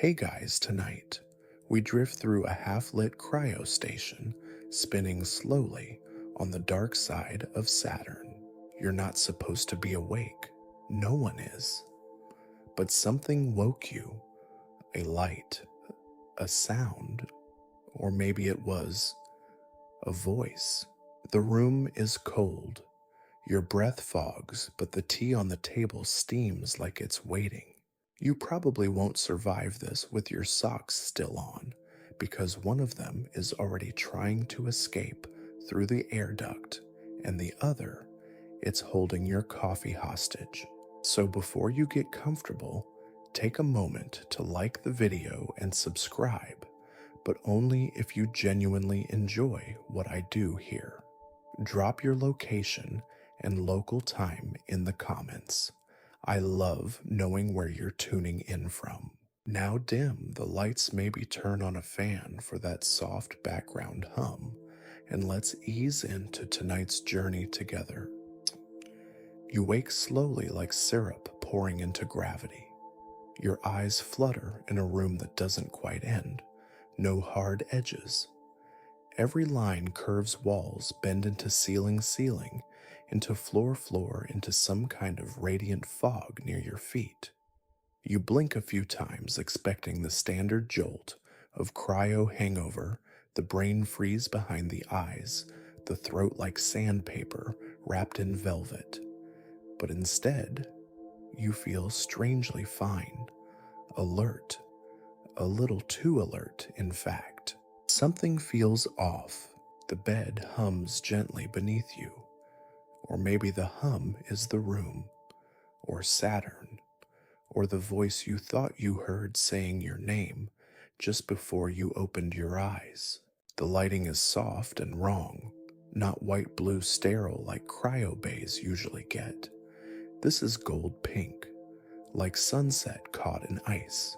Hey guys, tonight we drift through a half-lit cryo station, spinning slowly on the dark side of Saturn. You're not supposed to be awake. No one is. But something woke you. A light, a sound, or maybe it was a voice. The room is cold. Your breath fogs, but the tea on the table steams like it's waiting. You probably won't survive this with your socks still on, because one of them is already trying to escape through the air duct, and the other, it's holding your coffee hostage. So before you get comfortable, take a moment to like the video and subscribe, but only if you genuinely enjoy what I do here. Drop your location and local time in the comments. I love knowing where you're tuning in from. Now dim the lights, maybe turn on a fan for that soft background hum, and let's ease into tonight's journey together. You wake slowly like syrup pouring into gravity. Your eyes flutter in a room that doesn't quite end. No hard edges. Every line curves walls, bend into ceiling, into floor, into some kind of radiant fog near your feet. You blink a few times, expecting the standard jolt of cryo hangover, the brain freeze behind the eyes, the throat like sandpaper wrapped in velvet. But instead, you feel strangely fine, alert, a little too alert, in fact. Something feels off. The bed hums gently beneath you. Or maybe the hum is the room, or Saturn, or the voice you thought you heard saying your name just before you opened your eyes. The lighting is soft and wrong, not white blue sterile like cryo bays usually get. This is gold pink, like sunset caught in ice.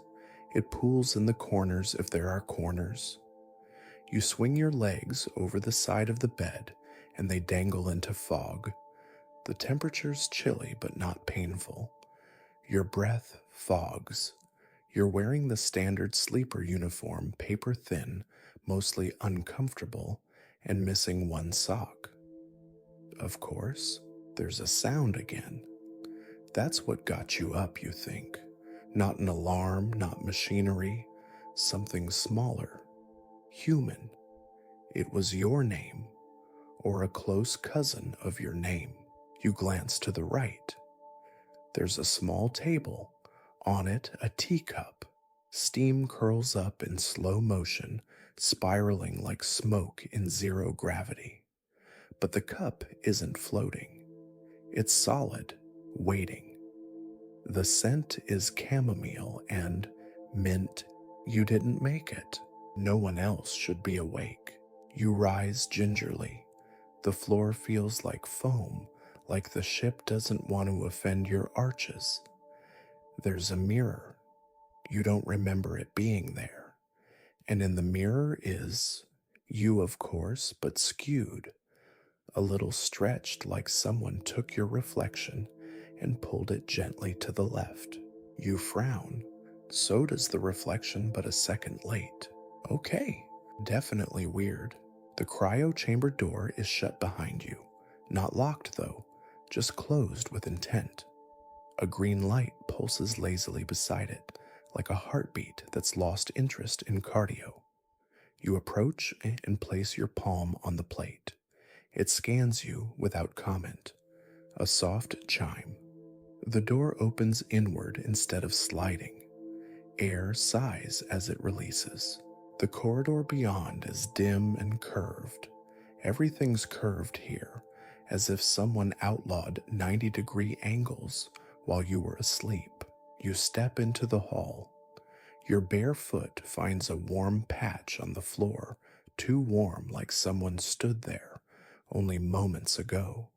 It pools in the corners if there are corners. You swing your legs over the side of the bed and they dangle into fog. The temperature's chilly but not painful. Your breath fogs. You're wearing the standard sleeper uniform, paper thin, mostly uncomfortable, and missing one sock. Of course, there's a sound again. That's what got you up, you think. Not an alarm, not machinery, something smaller. Human. It was your name, or a close cousin of your name. You glance to the right. There's a small table. On it, a teacup. Steam curls up in slow motion, spiraling like smoke in zero gravity. But the cup isn't floating. It's solid, waiting. The scent is chamomile and mint. You didn't make it. No one else should be awake. You rise gingerly. The floor feels like foam, like the ship doesn't want to offend your arches. There's a mirror. You don't remember it being there. And in the mirror is you, of course, but skewed, a little stretched like someone took your reflection and pulled it gently to the left. You frown. So does the reflection, but a second late. Okay, definitely weird. The cryo chamber door is shut behind you. Not locked though, just closed with intent. A green light pulses lazily beside it, like a heartbeat that's lost interest in cardio. You approach and place your palm on the plate. It scans you without comment. A soft chime. The door opens inward instead of sliding. Air sighs as it releases. The corridor beyond is dim and curved. Everything's curved here, as if someone outlawed 90-degree angles while you were asleep. You step into the hall. Your bare foot finds a warm patch on the floor, too warm like someone stood there only moments ago.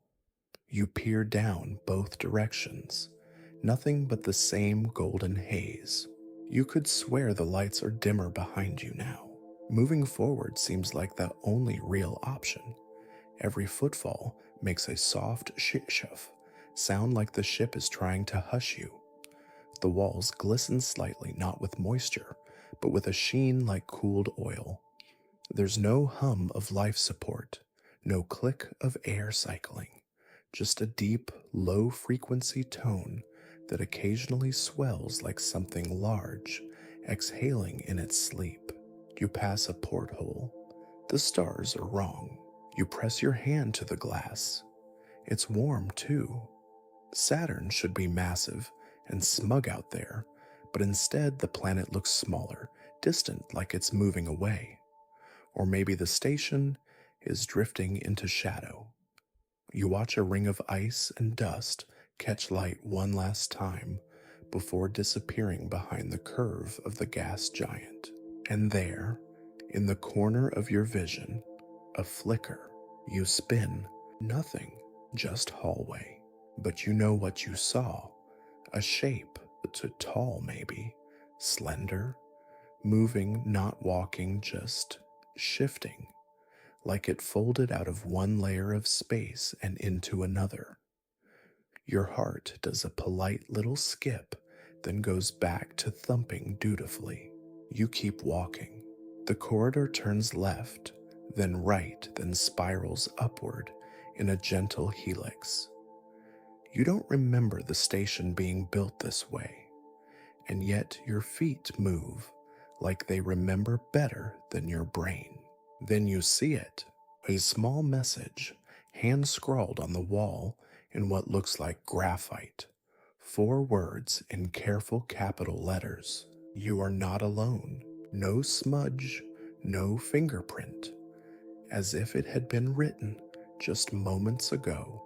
You peer down both directions. Nothing but the same golden haze. You could swear the lights are dimmer behind you now. Moving forward seems like the only real option. Every footfall makes a soft shif sound like the ship is trying to hush you. The walls glisten slightly, not with moisture, but with a sheen like cooled oil. There's no hum of life support, no click of air cycling, just a deep, low frequency tone that occasionally swells like something large, exhaling in its sleep. You pass a porthole. The stars are wrong. You press your hand to the glass. It's warm, too. Saturn should be massive and smug out there, but instead the planet looks smaller, distant like it's moving away. Or maybe the station is drifting into shadow. You watch a ring of ice and dust catch light one last time before disappearing behind the curve of the gas giant. And there, in the corner of your vision, a flicker. You spin. Nothing, just hallway. But you know what you saw. A shape, too tall maybe, slender, moving, not walking, just shifting, like it folded out of one layer of space and into another. Your heart does a polite little skip, then goes back to thumping dutifully. You keep walking. The corridor turns left, then right, then spirals upward in a gentle helix. You don't remember the station being built this way, and yet your feet move like they remember better than your brain. Then you see it, a small message, hand-scrawled on the wall in what looks like graphite. 4 words in careful capital letters. You are not alone. No smudge, no fingerprint. As if it had been written just moments ago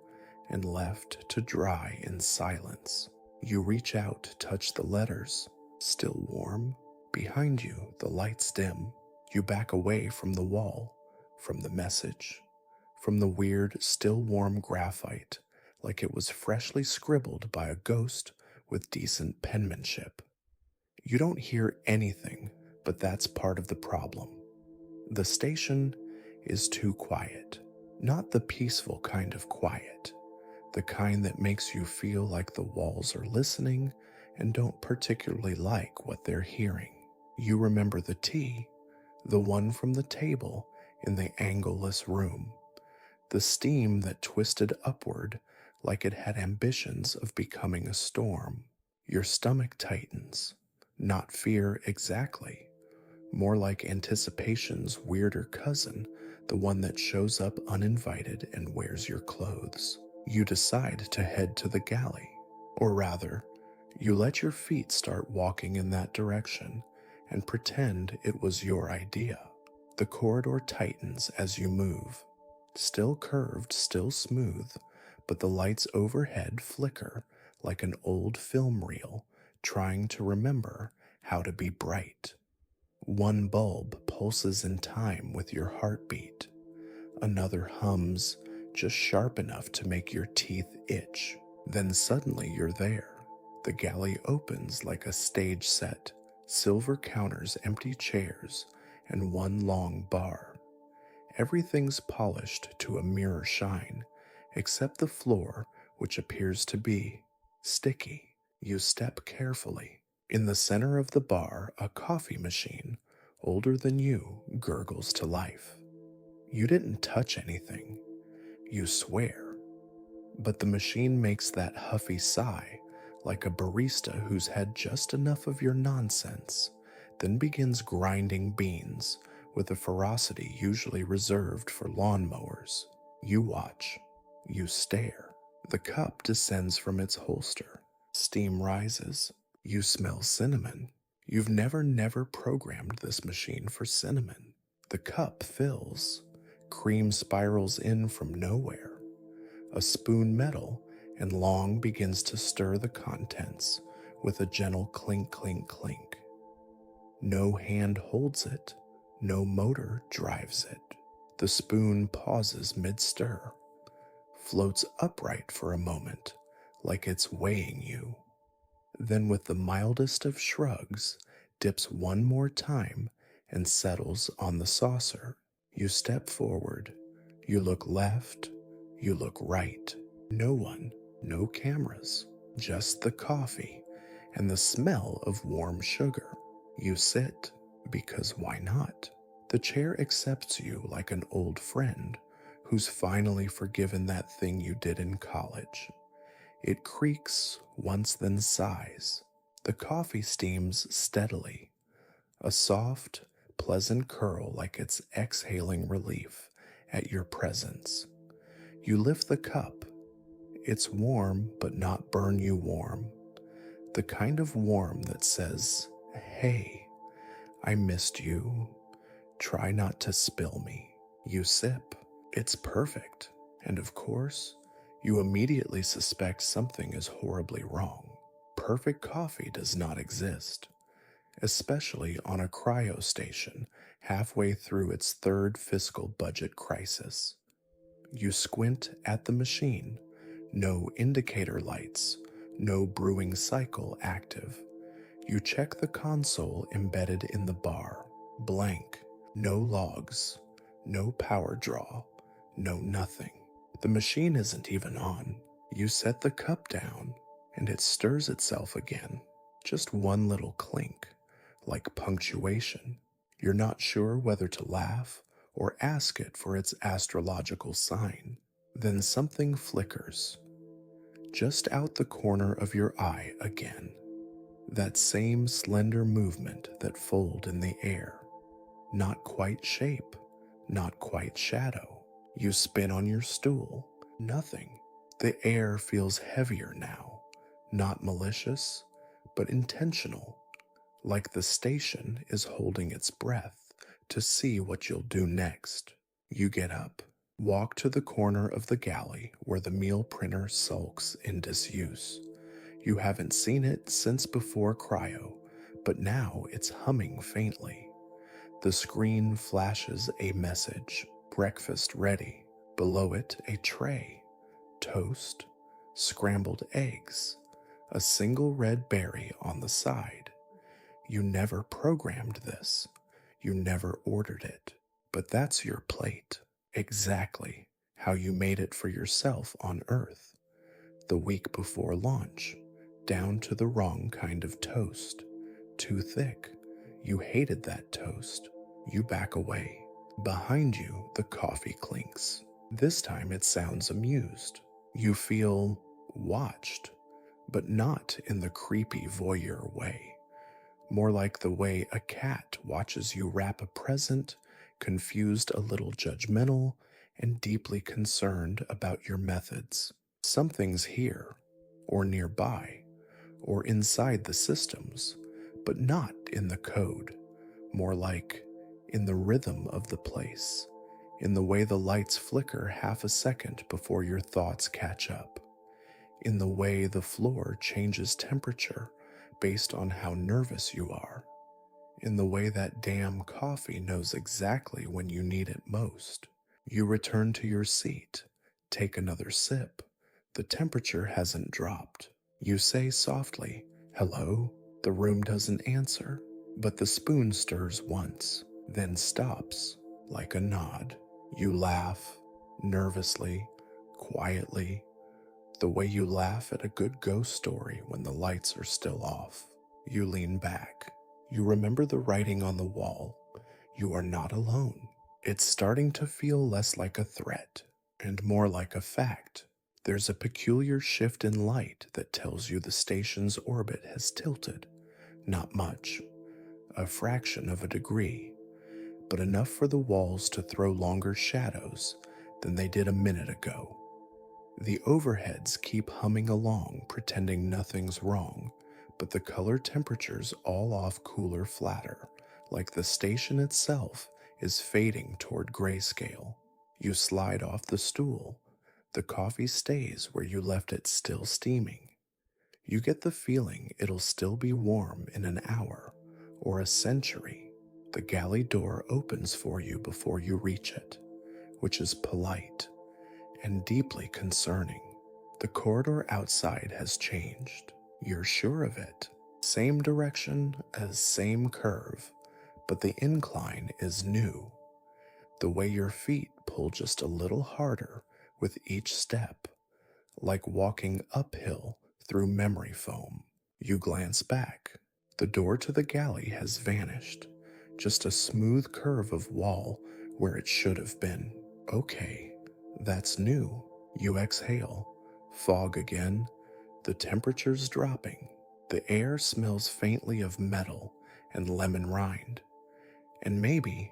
and left to dry in silence. You reach out to touch the letters, still warm. Behind you, the lights dim. You back away from the wall, from the message, from the weird, still warm graphite, like it was freshly scribbled by a ghost with decent penmanship. You don't hear anything, but that's part of the problem. The station is too quiet. Not the peaceful kind of quiet, the kind that makes you feel like the walls are listening and don't particularly like what they're hearing. You remember the tea, the one from the table in the angle-less room, the steam that twisted upward like it had ambitions of becoming a storm. Your stomach tightens, not fear exactly, more like anticipation's weirder cousin, the one that shows up uninvited and wears your clothes. You decide to head to the galley, or rather, you let your feet start walking in that direction and pretend it was your idea. The corridor tightens as you move, still curved, still smooth, but the lights overhead flicker like an old film reel trying to remember how to be bright. One bulb pulses in time with your heartbeat. Another hums just sharp enough to make your teeth itch. Then suddenly you're there. The galley opens like a stage set, silver counters, empty chairs, and one long bar. Everything's polished to a mirror shine, except the floor, which appears to be sticky. You step carefully. In the center of the bar, a coffee machine, older than you, gurgles to life. You didn't touch anything. You swear. But the machine makes that huffy sigh, like a barista who's had just enough of your nonsense, then begins grinding beans with a ferocity usually reserved for lawnmowers. You watch. You stare. The cup descends from its holster. Steam rises. You smell cinnamon. You've never programmed this machine for cinnamon. The cup fills. Cream spirals in from nowhere. A spoon metal and long begins to stir the contents with a gentle clink, clink, clink. No hand holds it. No motor drives it. The spoon pauses mid-stir, floats upright for a moment like it's weighing you. Then with the mildest of shrugs, dips one more time and settles on the saucer. You step forward. You look left. You look right. No one, no cameras, just the coffee and the smell of warm sugar. You sit, because why not? The chair accepts you like an old friend who's finally forgiven that thing you did in college. It creaks once, then sighs. The coffee steams steadily, a soft, pleasant curl like it's exhaling relief at your presence. You lift the cup. It's warm, but not burn you warm. The kind of warm that says, "Hey, I missed you. Try not to spill me." You sip. It's perfect. And of course, you immediately suspect something is horribly wrong. Perfect coffee does not exist, especially on a cryo station halfway through its third fiscal budget crisis. You squint at the machine. No indicator lights, no brewing cycle active. You check the console embedded in the bar. Blank. No logs. No power draw. No nothing. The machine isn't even on. You set the cup down, and it stirs itself again. Just one little clink, like punctuation. You're not sure whether to laugh or ask it for its astrological sign. Then something flickers, just out the corner of your eye again. That same slender movement that fold in the air. Not quite shape, not quite shadow. You spin on your stool. Nothing. The air feels heavier now. Not malicious, but intentional. Like the station is holding its breath to see what you'll do next. You get up, walk to the corner of the galley where the meal printer sulks in disuse. You haven't seen it since before cryo, but now it's humming faintly. The screen flashes a message, breakfast ready. Below it, a tray, toast, scrambled eggs, a single red berry on the side. You never programmed this. You never ordered it. But that's your plate. Exactly how you made it for yourself on Earth. The week before launch, down to the wrong kind of toast. Too thick. You hated that toast. You back away. Behind you, the coffee clinks. This time it sounds amused. You feel watched, but not in the creepy voyeur way. More like the way a cat watches you wrap a present, confused, a little judgmental, and deeply concerned about your methods. Something's here, or nearby, or inside the systems, but not in the code. More like in the rhythm of the place, in the way the lights flicker half a second before your thoughts catch up, in the way the floor changes temperature based on how nervous you are, in the way that damn coffee knows exactly when you need it most. You return to your seat, take another sip. The temperature hasn't dropped. You say softly, "Hello?" The room doesn't answer, but the spoon stirs once, then stops, like a nod. You laugh, nervously, quietly, the way you laugh at a good ghost story when the lights are still off. You lean back. You remember the writing on the wall. You are not alone. It's starting to feel less like a threat and more like a fact. There's a peculiar shift in light that tells you the station's orbit has tilted. Not much, a fraction of a degree, but enough for the walls to throw longer shadows than they did a minute ago. The overheads keep humming along, pretending nothing's wrong, but the color temperature's all off cooler flatter, like the station itself is fading toward grayscale. You slide off the stool. The coffee stays where you left it, still steaming. You get the feeling it'll still be warm in an hour or a century. The galley door opens for you before you reach it, which is polite and deeply concerning. The corridor outside has changed. You're sure of it. Same direction as same curve, but the incline is new. The way your feet pull just a little harder with each step, like walking uphill through memory foam. You glance back. The door to the galley has vanished. Just a smooth curve of wall where it should have been. Okay, that's new. You exhale. Fog again. The temperature's dropping. The air smells faintly of metal and lemon rind. And maybe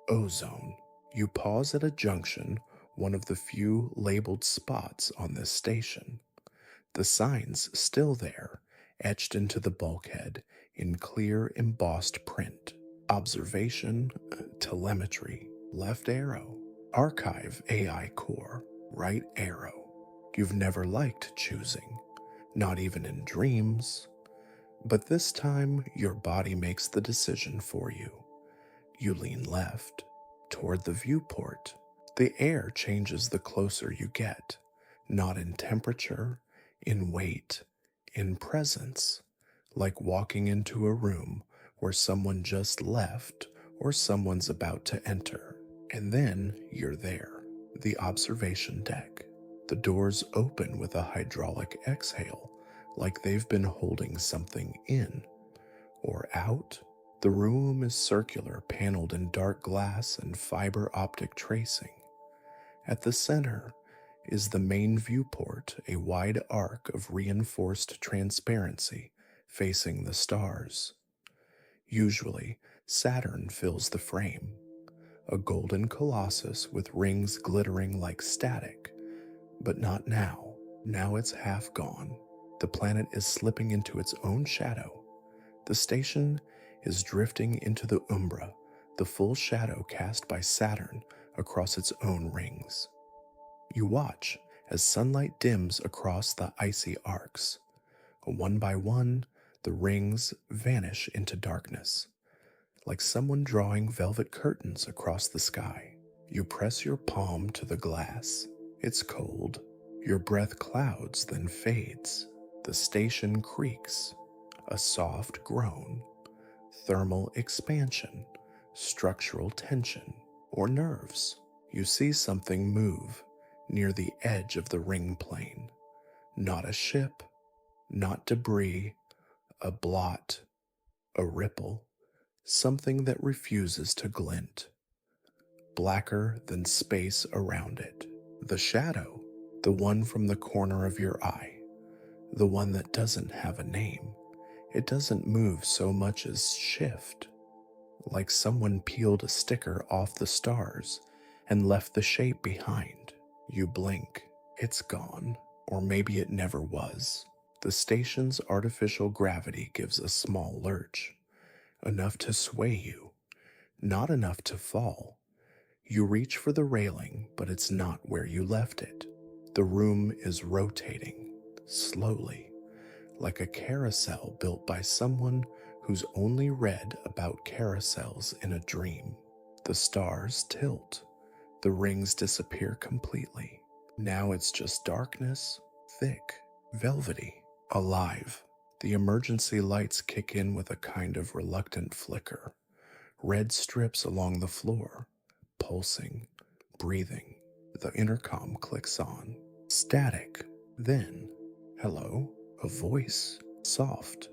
ozone. You pause at a junction, one of the few labeled spots on this station. The sign's still there, etched into the bulkhead in clear embossed print. Observation, telemetry, left arrow. Archive AI core, right arrow. You've never liked choosing, not even in dreams. But this time, your body makes the decision for you. You lean left, toward the viewport. The air changes the closer you get, not in temperature, in weight, in presence, like walking into a room where someone just left or someone's about to enter. And then you're there, the observation deck. The doors open with a hydraulic exhale, like they've been holding something in or out. The room is circular, paneled in dark glass and fiber optic tracing. At the center is the main viewport, a wide arc of reinforced transparency facing the stars. Usually, Saturn fills the frame, a golden colossus with rings glittering like static. But not now. Now it's half gone. The planet is slipping into its own shadow. The station is drifting into the umbra, the full shadow cast by Saturn across its own rings. You watch as sunlight dims across the icy arcs. One by one, the rings vanish into darkness, like someone drawing velvet curtains across the sky. You press your palm to the glass. It's cold. Your breath clouds, then fades. The station creaks. A soft groan. Thermal expansion. Structural tension. Or nerves. You see something move near the edge of the ring plane. Not a ship. Not debris. A blot. A ripple. Something that refuses to glint. Blacker than space around it. The shadow, the one from the corner of your eye, the one that doesn't have a name. It doesn't move so much as shift, like someone peeled a sticker off the stars and left the shape behind. You blink, it's gone, or maybe it never was. The station's artificial gravity gives a small lurch, enough to sway you, not enough to fall. You reach for the railing, but it's not where you left it. The room is rotating, slowly, like a carousel built by someone who's only read about carousels in a dream. The stars tilt. The rings disappear completely. Now it's just darkness, thick, velvety, alive. The emergency lights kick in with a kind of reluctant flicker. Red strips along the floor. Pulsing, breathing. The intercom clicks on. Static. Then, hello, a voice. Soft,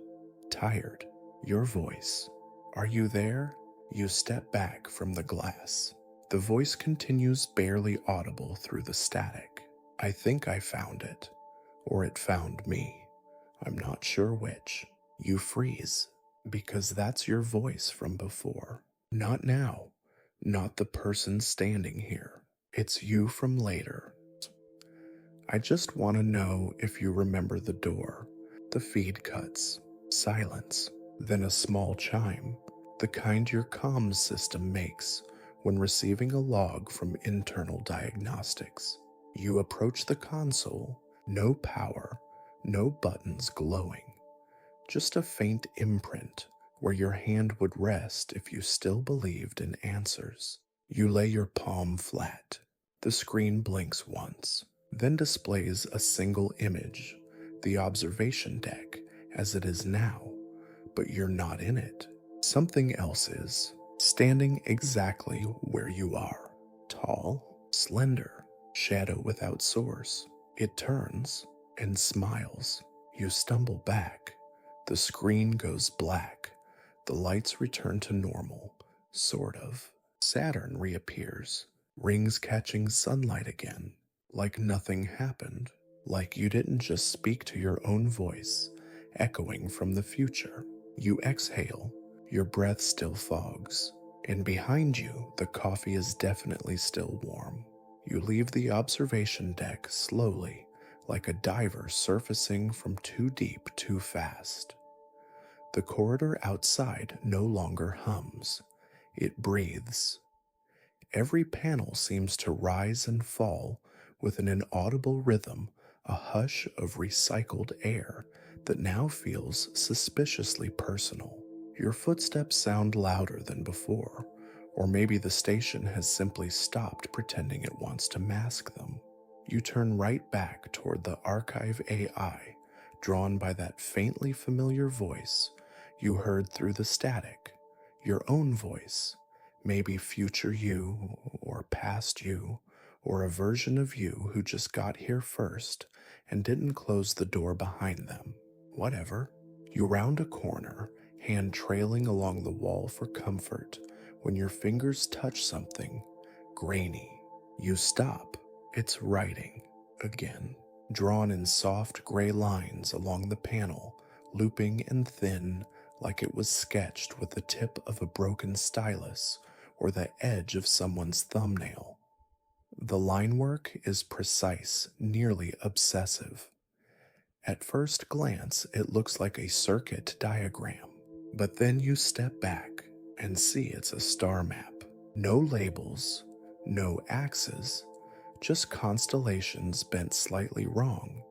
tired. Your voice. Are you there? You step back from the glass. The voice continues barely audible through the static. I think I found it. Or it found me. I'm not sure which. You freeze. Because that's your voice from before. Not now. Not the person standing here. It's you from later. I just want to know if you remember the door. The feed cuts. Silence. Then a small chime. The kind your comms system makes when receiving a log from internal diagnostics. You approach the console. No power. No buttons glowing. Just a faint imprint where your hand would rest if you still believed in answers. You lay your palm flat. The screen blinks once, then displays a single image, the observation deck as it is now, but you're not in it. Something else is, standing exactly where you are. Tall, slender, shadow without source. It turns and smiles. You stumble back. The screen goes black. The lights return to normal, sort of. Saturn reappears, rings catching sunlight again, like nothing happened, like you didn't just speak to your own voice, echoing from the future. You exhale, your breath still fogs, and behind you, the coffee is definitely still warm. You leave the observation deck slowly, like a diver surfacing from too deep too fast. The corridor outside no longer hums, it breathes. Every panel seems to rise and fall with an inaudible rhythm, a hush of recycled air that now feels suspiciously personal. Your footsteps sound louder than before, or maybe the station has simply stopped pretending it wants to mask them. You turn right back toward the archive AI, drawn by that faintly familiar voice you heard through the static, your own voice, maybe future you or past you, or a version of you who just got here first and didn't close the door behind them. Whatever. You round a corner, hand trailing along the wall for comfort, when your fingers touch something grainy. You stop. It's writing, again, drawn in soft gray lines along the panel, looping and thin like it was sketched with the tip of a broken stylus or the edge of someone's thumbnail. The line work is precise, nearly obsessive. At first glance, it looks like a circuit diagram, but then you step back and see it's a star map. No labels, no axes, just constellations bent slightly wrong,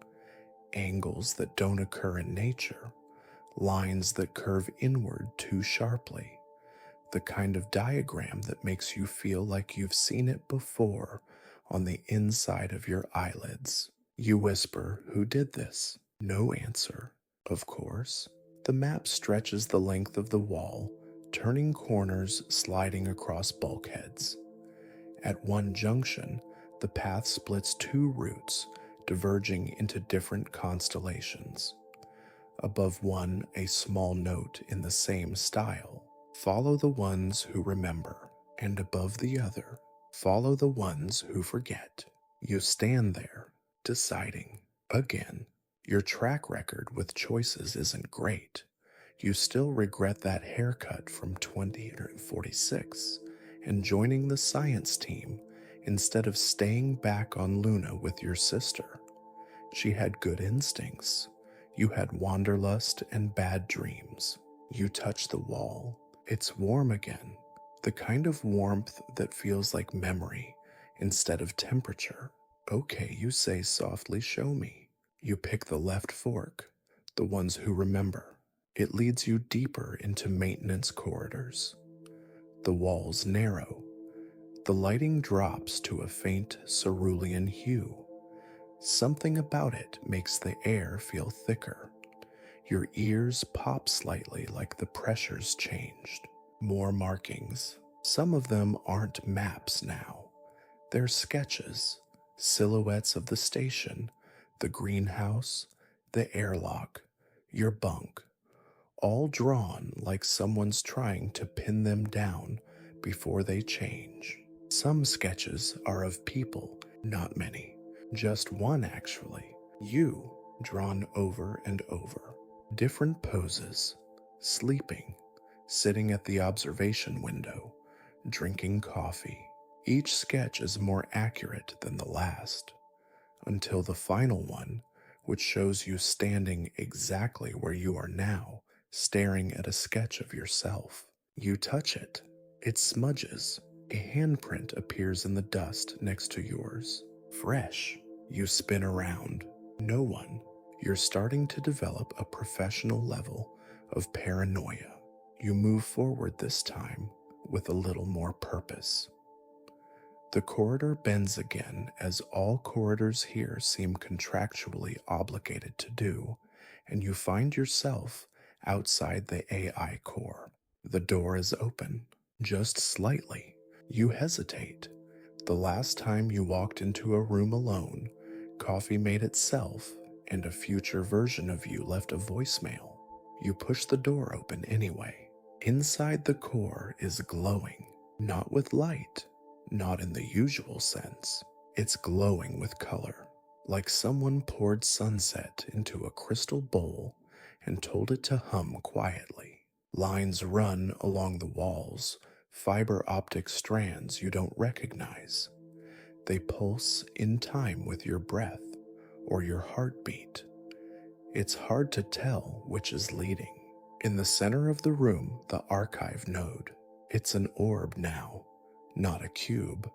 angles that don't occur in nature, lines that curve inward too sharply. The kind of diagram that makes you feel like you've seen it before on the inside of your eyelids. You whisper, "Who did this?" No answer, of course. The map stretches the length of the wall, turning corners, sliding across bulkheads. At one junction, the path splits two routes, diverging into different constellations. Above one, a small note in the same style: "Follow the ones who remember," and above the other, "Follow the ones who forget." You stand there, deciding. Again, your track record with choices isn't great. You still regret that haircut from 2046 and joining the science team instead of staying back on Luna with your sister. She had good instincts. You had wanderlust and bad dreams. You touch the wall. It's warm again. The kind of warmth that feels like memory instead of temperature. "Okay," you say softly, "show me." You pick the left fork, the ones who remember. It leads you deeper into maintenance corridors. The walls narrow. The lighting drops to a faint cerulean hue. Something about it makes the air feel thicker. Your ears pop slightly like the pressure's changed. More markings. Some of them aren't maps now. They're sketches, silhouettes of the station, the greenhouse, the airlock, your bunk, all drawn like someone's trying to pin them down before they change. Some sketches are of people, not many. Just one, actually. You, drawn over and over. Different poses. Sleeping. Sitting at the observation window. Drinking coffee. Each sketch is more accurate than the last. Until the final one, which shows you standing exactly where you are now, staring at a sketch of yourself. You touch it. It smudges. A handprint appears in the dust next to yours. Fresh. You spin around. No one. You're starting to develop a professional level of paranoia. You move forward this time with a little more purpose. The corridor bends again, as all corridors here seem contractually obligated to do, and you find yourself outside the AI core. The door is open, just slightly. You hesitate. The last time you walked into a room alone, coffee made itself, and a future version of you left a voicemail. You push the door open anyway. Inside, the core is glowing, not with light, not in the usual sense. It's glowing with color, like someone poured sunset into a crystal bowl and told it to hum quietly. Lines run along the walls, fiber optic strands you don't recognize. They pulse in time with your breath or your heartbeat. It's hard to tell which is leading. In the center of the room, the archive node. It's an orb now, not a cube.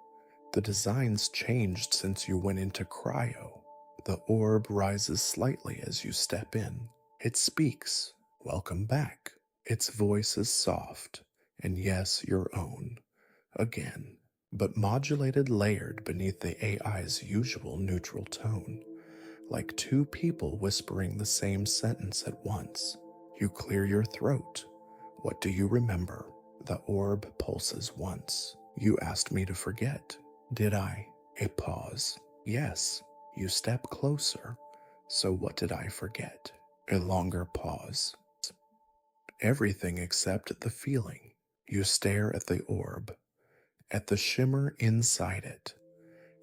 The design's changed since you went into cryo. The orb rises slightly as you step in. It speaks, "Welcome back." Its voice is soft, and yes, your own, again, but modulated layered beneath the AI's usual neutral tone, like two people whispering the same sentence at once. You clear your throat. "What do you remember?" The orb pulses once. "You asked me to forget." "Did I?" A pause. "Yes." You step closer. "So what did I forget?" A longer pause. "Everything except the feeling." You stare at the orb, at the shimmer inside it,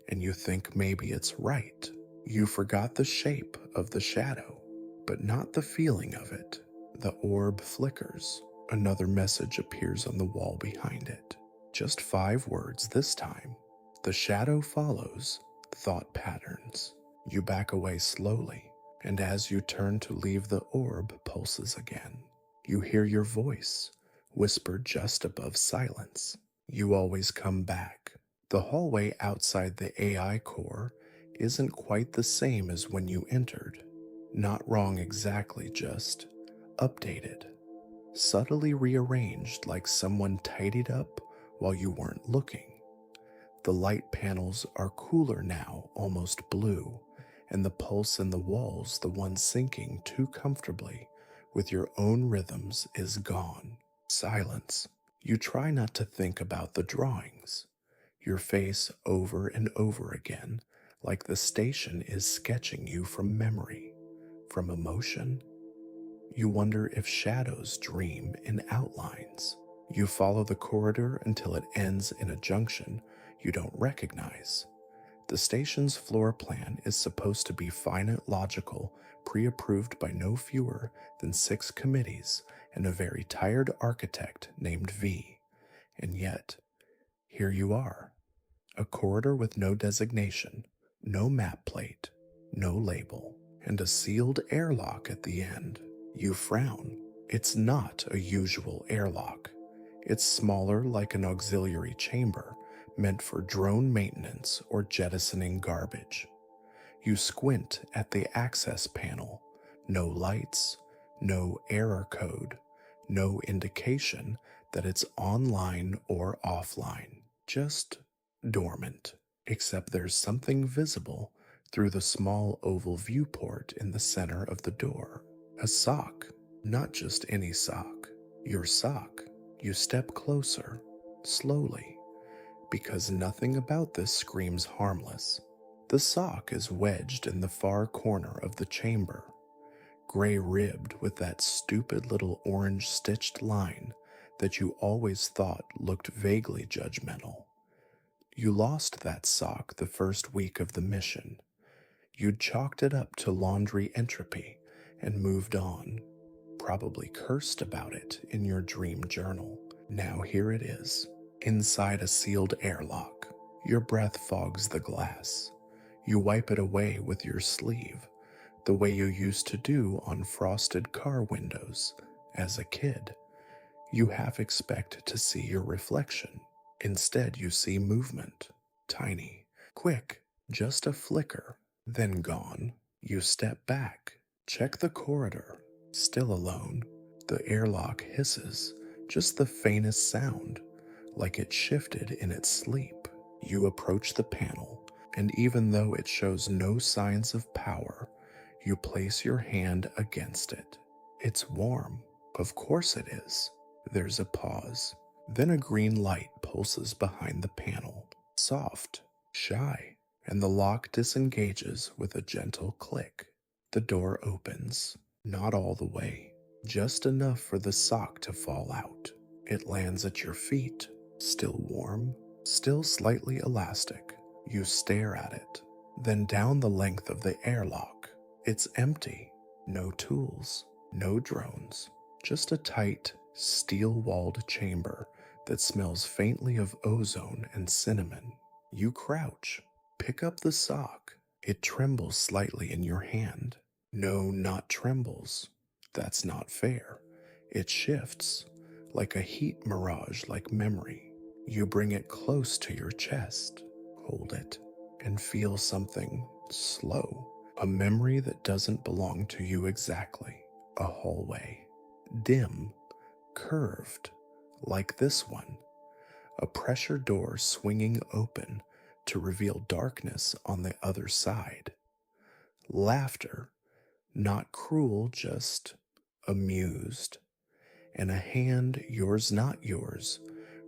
and you think maybe it's right. You forgot the shape of the shadow, but not the feeling of it. The orb flickers. Another message appears on the wall behind it. Just 5 words this time. The shadow follows thought patterns. You back away slowly, and as you turn to leave, the orb pulses again. You hear your voice, whispered just above silence. You always come back. The hallway outside the AI core isn't quite the same as when you entered. Not wrong exactly, just updated. Subtly rearranged like someone tidied up while you weren't looking. The light panels are cooler now, almost blue, and the pulse in the walls, the one sinking too comfortably with your own rhythms, is gone. Silence. You try not to think about the drawings. Your face over and over again, like the station is sketching you from memory, from emotion. You wonder if shadows dream in outlines. You follow the corridor until it ends in a junction you don't recognize. The station's floor plan is supposed to be finite, logical, pre-approved by no fewer than 6 committees and a very tired architect named V. And yet, here you are. A corridor with no designation, no map plate, no label, and a sealed airlock at the end. You frown. It's not a usual airlock. It's smaller, like an auxiliary chamber, meant for drone maintenance or jettisoning garbage. You squint at the access panel. No lights, no error code, no indication that it's online or offline. Just dormant. Except there's something visible through the small oval viewport in the center of the door. A sock. Not just any sock. Your sock. You step closer, slowly, because nothing about this screams harmless. The sock is wedged in the far corner of the chamber, gray-ribbed with that stupid little orange-stitched line that you always thought looked vaguely judgmental. You lost that sock the first week of the mission. You'd chalked it up to laundry entropy and moved on, probably cursed about it in your dream journal. Now here it is, inside a sealed airlock. Your breath fogs the glass. You wipe it away with your sleeve, the way you used to do on frosted car windows as a kid. You half expect to see your reflection. Instead, you see movement, tiny, quick, just a flicker, then gone. You step back, check the corridor, still alone. The airlock hisses, just the faintest sound, like it shifted in its sleep. You approach the panel, and even though it shows no signs of power, you place your hand against it. It's warm. Of course it is. There's a pause. Then a green light pulses behind the panel, soft, shy, and the lock disengages with a gentle click. The door opens, not all the way, just enough for the sock to fall out. It lands at your feet, still warm, still slightly elastic. You stare at it, then down the length of the airlock. It's empty. No tools, no drones, just a tight, steel-walled chamber that smells faintly of ozone and cinnamon. You crouch, pick up the sock. It trembles slightly in your hand. No, not trembles. That's not fair. It shifts, like a heat mirage, like memory. You bring it close to your chest, hold it, and feel something slow. A memory that doesn't belong to you exactly. A hallway. Dim, curved, like this one. A pressure door swinging open to reveal darkness on the other side. Laughter, not cruel, just amused. And a hand, yours not yours,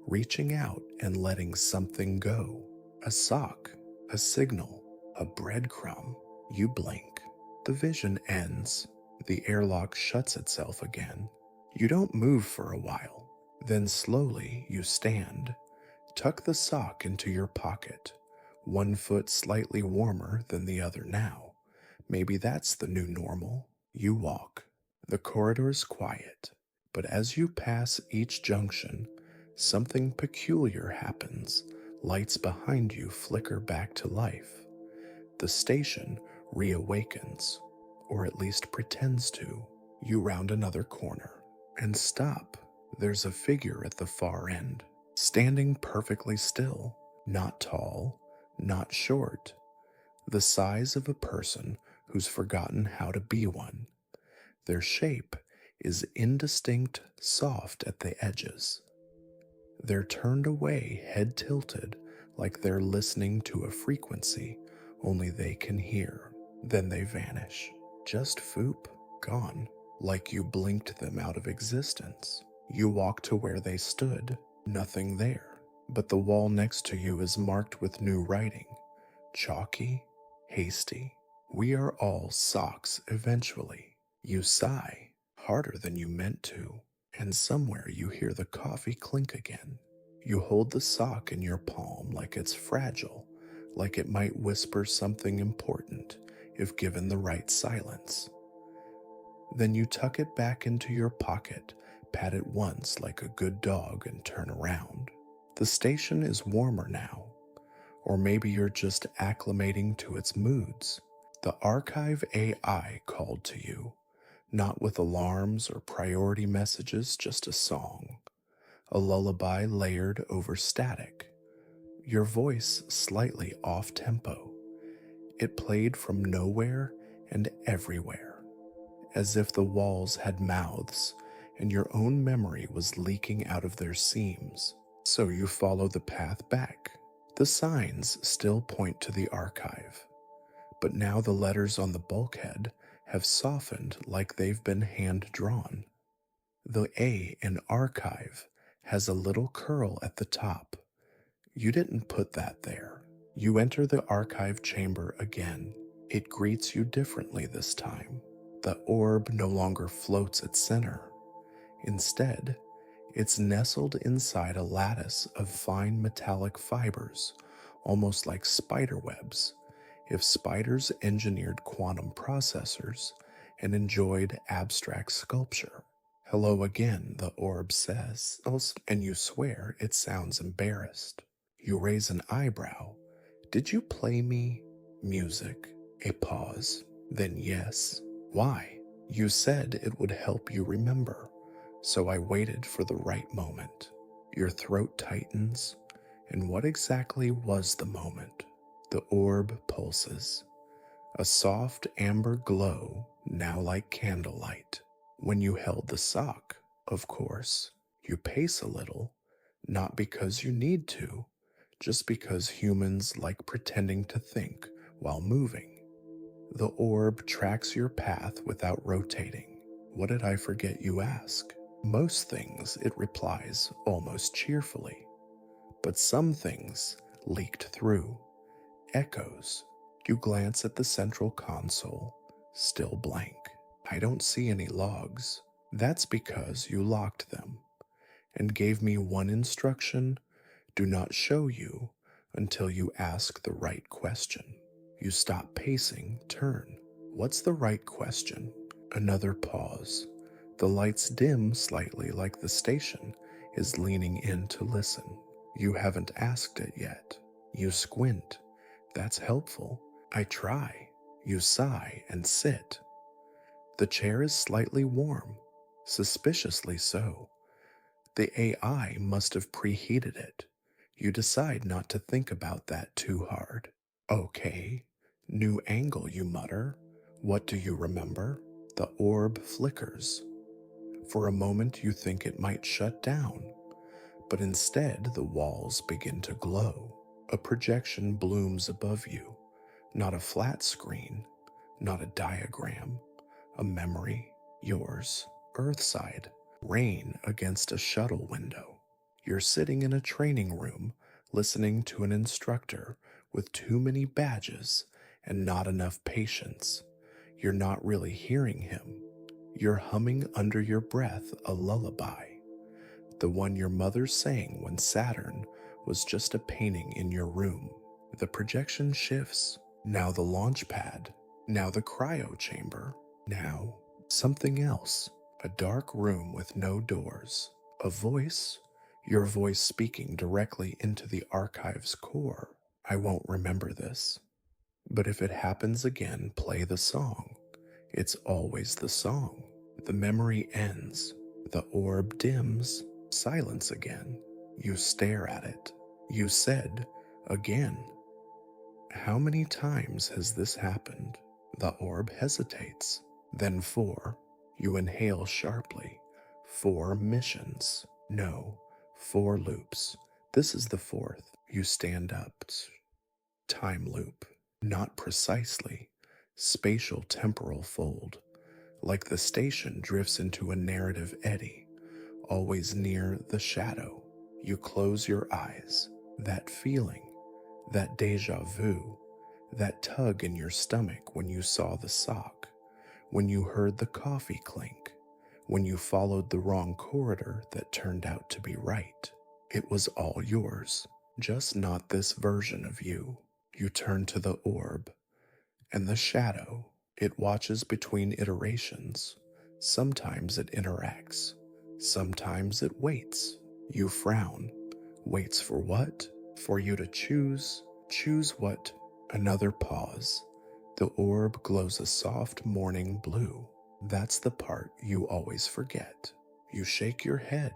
reaching out and letting something go. A sock, a signal, a breadcrumb. You blink. The vision ends. The airlock shuts itself again. You don't move for a while. Then slowly you stand. Tuck the sock into your pocket. One foot slightly warmer than the other now. Maybe that's the new normal. You walk. The corridor's quiet. But as you pass each junction, something peculiar happens. Lights behind you flicker back to life. The station reawakens, or at least pretends to. You round another corner and stop. There's a figure at the far end, standing perfectly still, not tall, not short, the size of a person who's forgotten how to be one. Their shape is indistinct, soft at the edges. They're turned away, head tilted, like they're listening to a frequency only they can hear. Then they vanish. Just foop, gone, like you blinked them out of existence. You walk to where they stood, nothing there, but the wall next to you is marked with new writing. Chalky, hasty. We are all socks eventually. You sigh, harder than you meant to, and somewhere you hear the coffee clink again. You hold the sock in your palm like it's fragile, like it might whisper something important if given the right silence. Then you tuck it back into your pocket, pat it once like a good dog, and turn around. The station is warmer now, or maybe you're just acclimating to its moods. The archive AI called to you, not with alarms or priority messages, just a song, a lullaby layered over static. Your voice slightly off tempo. It played from nowhere and everywhere, as if the walls had mouths and your own memory was leaking out of their seams. So you follow the path back. The signs still point to the archive, but now the letters on the bulkhead have softened like they've been hand-drawn. The A in archive has a little curl at the top. You didn't put that there. You enter the archive chamber again. It greets you differently this time. The orb no longer floats at center. Instead, it's nestled inside a lattice of fine metallic fibers, almost like spider webs, if spiders engineered quantum processors and enjoyed abstract sculpture. Hello again, the orb says, and you swear it sounds embarrassed. You raise an eyebrow. Did you play me music? A pause. Then yes. Why? You said it would help you remember, so I waited for the right moment. Your throat tightens, and what exactly was the moment? The orb pulses. A soft amber glow, now like candlelight. When you held the sock, of course, you pace a little, not because you need to, just because humans like pretending to think while moving. The orb tracks your path without rotating. What did I forget, you ask? Most things, it replies almost cheerfully. But some things leaked through. Echoes. You glance at the central console, still blank. I don't see any logs. That's because you locked them and gave me one instruction: do not show you until you ask the right question. You stop pacing, turn. What's the right question? Another pause. The lights dim slightly, like the station is leaning in to listen. You haven't asked it yet. You squint. That's helpful. I try. You sigh and sit. The chair is slightly warm, suspiciously so. The AI must have preheated it. You decide not to think about that too hard. Okay. New angle, you mutter. What do you remember? The orb flickers. For a moment, you think it might shut down, but instead, the walls begin to glow. A projection blooms above you, not a flat screen, not a diagram, a memory, yours, Earthside, rain against a shuttle window. You're sitting in a training room, listening to an instructor with too many badges and not enough patience. You're not really hearing him. You're humming under your breath a lullaby, the one your mother sang when Saturn was just a painting in your room. The projection shifts. Now the launch pad. Now the cryo chamber. Now something else. A dark room with no doors. A voice. Your voice speaking directly into the archive's core. I won't remember this. But if it happens again, play the song. It's always the song. The memory ends. The orb dims. Silence again. You stare at it. You said, again. How many times has this happened? The orb hesitates. Then 4. You inhale sharply. 4 missions. No, 4 loops. This is the 4th. You stand up. Time loop. Not precisely. Spatial temporal fold. Like the station drifts into a narrative eddy, always near the shadow. You close your eyes. That feeling, that deja vu, that tug in your stomach when you saw the sock, when you heard the coffee clink, when you followed the wrong corridor that turned out to be right. It was all yours, just not this version of you. You turn to the orb, and the shadow, it watches between iterations. Sometimes it interacts. Sometimes it waits. You frown. Waits for what? For you to choose. Choose what? Another pause. The orb glows a soft morning blue. That's the part you always forget. You shake your head.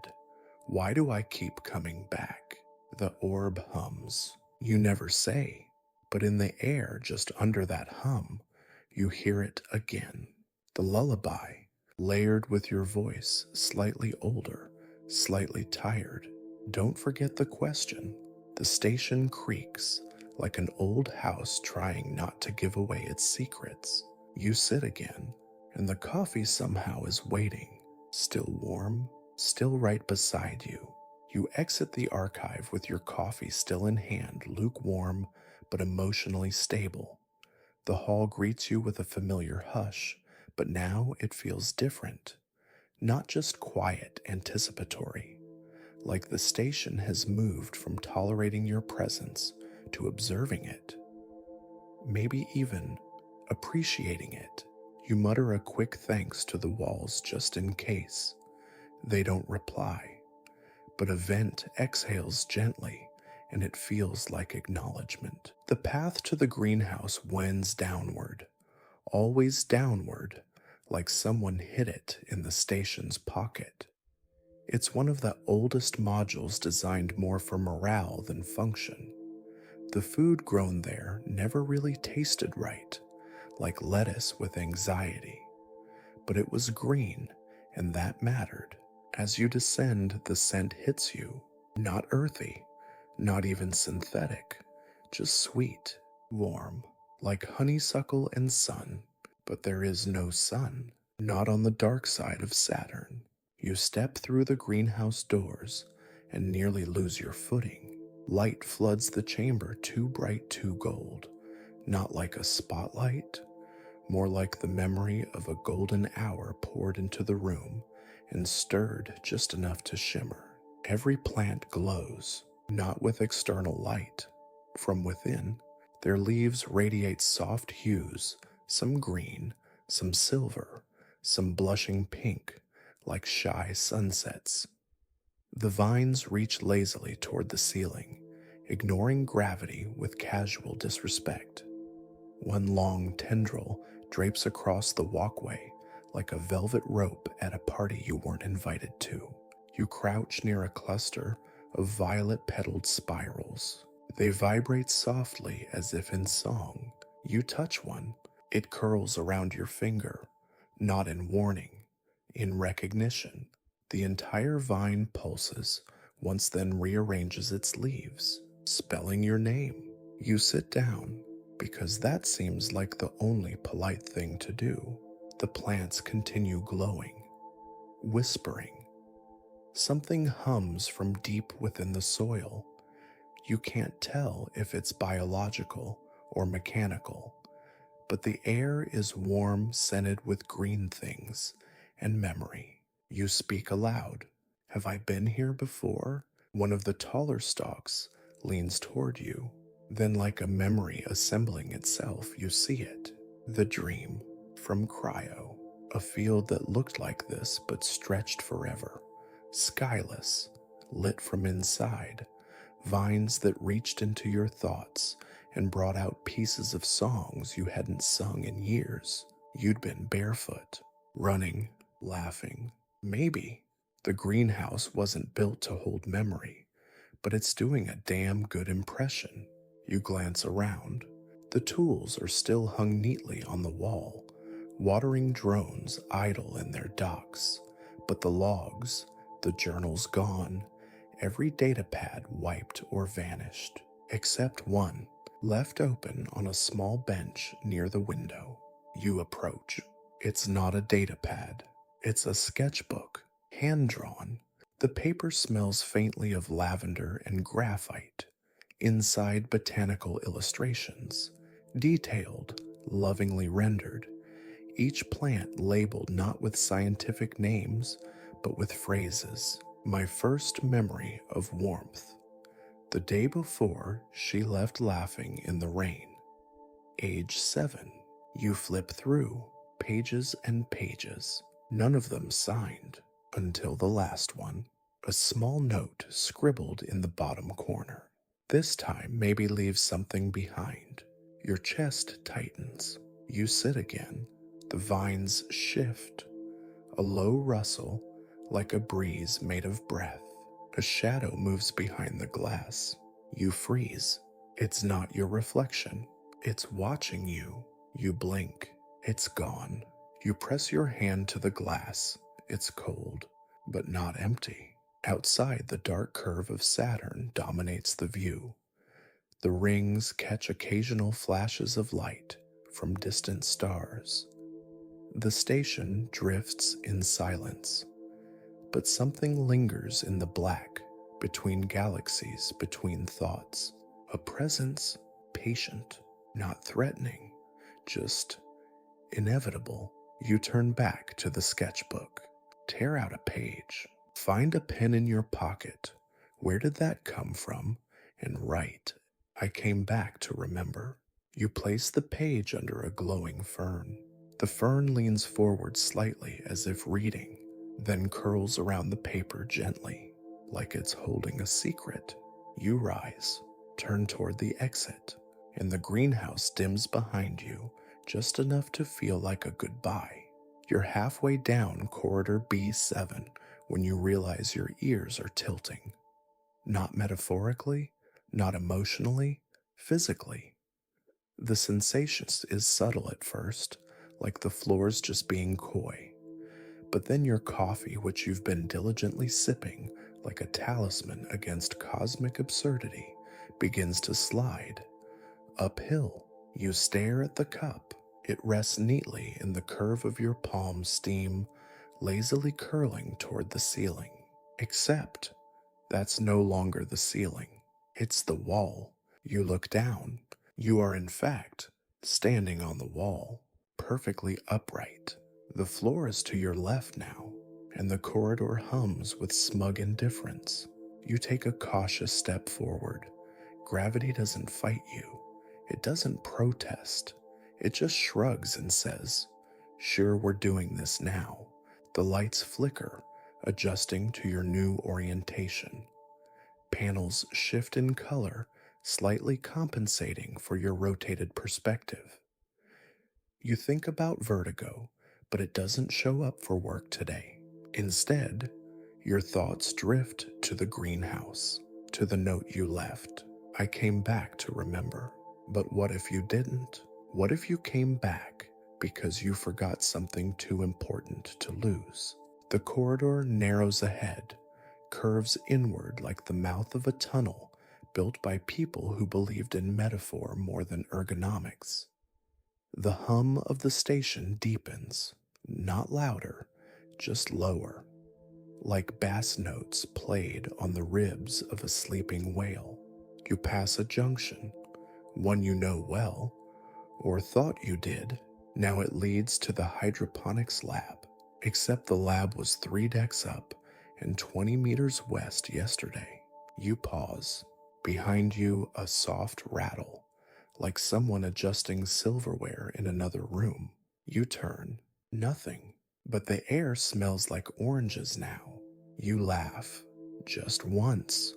Why do I keep coming back? The orb hums. You never say, but in the air just under that hum, you hear it again. The lullaby, layered with your voice, slightly older, slightly tired. Don't forget the question. The station creaks like an old house trying not to give away its secrets. You sit again, and the coffee somehow is waiting, still warm, still right beside you. You exit the archive with your coffee still in hand, lukewarm but emotionally stable. The hall greets you with a familiar hush, but now it feels different. Not just quiet, anticipatory, like the station has moved from tolerating your presence to observing it. Maybe even appreciating it. You mutter a quick thanks to the walls just in case. They don't reply, but a vent exhales gently, and it feels like acknowledgement. The path to the greenhouse wends downward, always downward, like someone hid it in the station's pocket. It's one of the oldest modules designed more for morale than function. The food grown there never really tasted right, like lettuce with anxiety. But it was green, and that mattered. As you descend, the scent hits you. Not earthy, not even synthetic, just sweet, warm, like honeysuckle and sun. But there is no sun, not on the dark side of Saturn. You step through the greenhouse doors and nearly lose your footing. Light floods the chamber, too bright, too gold. Not like a spotlight, more like the memory of a golden hour poured into the room and stirred just enough to shimmer. Every plant glows, not with external light. From within, their leaves radiate soft hues, some green, some silver, some blushing pink, like shy sunsets. The vines reach lazily toward the ceiling, ignoring gravity with casual disrespect. One long tendril drapes across the walkway like a velvet rope at a party you weren't invited to. You crouch near a cluster of violet-petaled spirals. They vibrate softly as if in song. You touch one. It curls around your finger, not in warning, in recognition. The entire vine pulses, once then rearranges its leaves, spelling your name. You sit down, because that seems like the only polite thing to do. The plants continue glowing, whispering. Something hums from deep within the soil. You can't tell if it's biological or mechanical, but the air is warm, scented with green things and memory. You speak aloud. Have I been here before? One of the taller stalks leans toward you. Then, like a memory assembling itself, you see it. The dream from Cryo. A field that looked like this but stretched forever. Skyless, lit from inside. Vines that reached into your thoughts and brought out pieces of songs you hadn't sung in years. You'd been barefoot, running, laughing. Maybe the greenhouse wasn't built to hold memory, but it's doing a damn good impression. You glance around. The tools are still hung neatly on the wall, watering drones idle in their docks. But the logs, the journals gone, every data pad wiped or vanished, except one, left open on a small bench near the window. You approach. It's not a data pad. It's a sketchbook, hand-drawn. The paper smells faintly of lavender and graphite. Inside, botanical illustrations, detailed, lovingly rendered. Each plant labeled not with scientific names, but with phrases. My first memory of warmth. The day before she left laughing in the rain. Age 7. You flip through pages and pages, none of them signed, until the last one. A small note scribbled in the bottom corner. This time maybe leave something behind. Your chest tightens. You sit again. The vines shift. A low rustle, like a breeze made of breath. A shadow moves behind the glass. You freeze. It's not your reflection. It's watching you. You blink. It's gone. You press your hand to the glass. It's cold, but not empty. Outside, the dark curve of Saturn dominates the view. The rings catch occasional flashes of light from distant stars. The station drifts in silence, but something lingers in the black, between galaxies, between thoughts. A presence, patient, not threatening, just inevitable. You turn back to the sketchbook, tear out a page, find a pen in your pocket. Where did that come from? And write. I came back to remember. You place the page under a glowing fern. The fern leans forward slightly as if reading, then curls around the paper gently, like it's holding a secret. You rise, turn toward the exit, and the greenhouse dims behind you, just enough to feel like a goodbye. You're halfway down corridor B7 when you realize your ears are tilting. Not metaphorically, not emotionally, physically. The sensation is subtle at first, like the floor's just being coy. But then your coffee, which you've been diligently sipping like a talisman against cosmic absurdity, begins to slide. Uphill, you stare at the cup. It rests neatly in the curve of your palm's steam, lazily curling toward the ceiling. Except, that's no longer the ceiling. It's the wall. You look down. You are, in fact, standing on the wall, perfectly upright. The floor is to your left now, and the corridor hums with smug indifference. You take a cautious step forward. Gravity doesn't fight you. It doesn't protest. It just shrugs and says, "Sure, we're doing this now." The lights flicker, adjusting to your new orientation. Panels shift in color, slightly compensating for your rotated perspective. You think about vertigo, but it doesn't show up for work today. Instead, your thoughts drift to the greenhouse, to the note you left. "I came back to remember." But what if you didn't? What if you came back because you forgot something too important to lose? The corridor narrows ahead, curves inward like the mouth of a tunnel built by people who believed in metaphor more than ergonomics. The hum of the station deepens, not louder, just lower, like bass notes played on the ribs of a sleeping whale. You pass a junction, one you know well, or thought you did. Now it leads to the hydroponics lab, except the lab was 3 decks up and 20 meters west yesterday. You pause. Behind you, a soft rattle, like someone adjusting silverware in another room. You turn. Nothing. But the air smells like oranges now. You laugh. Just once.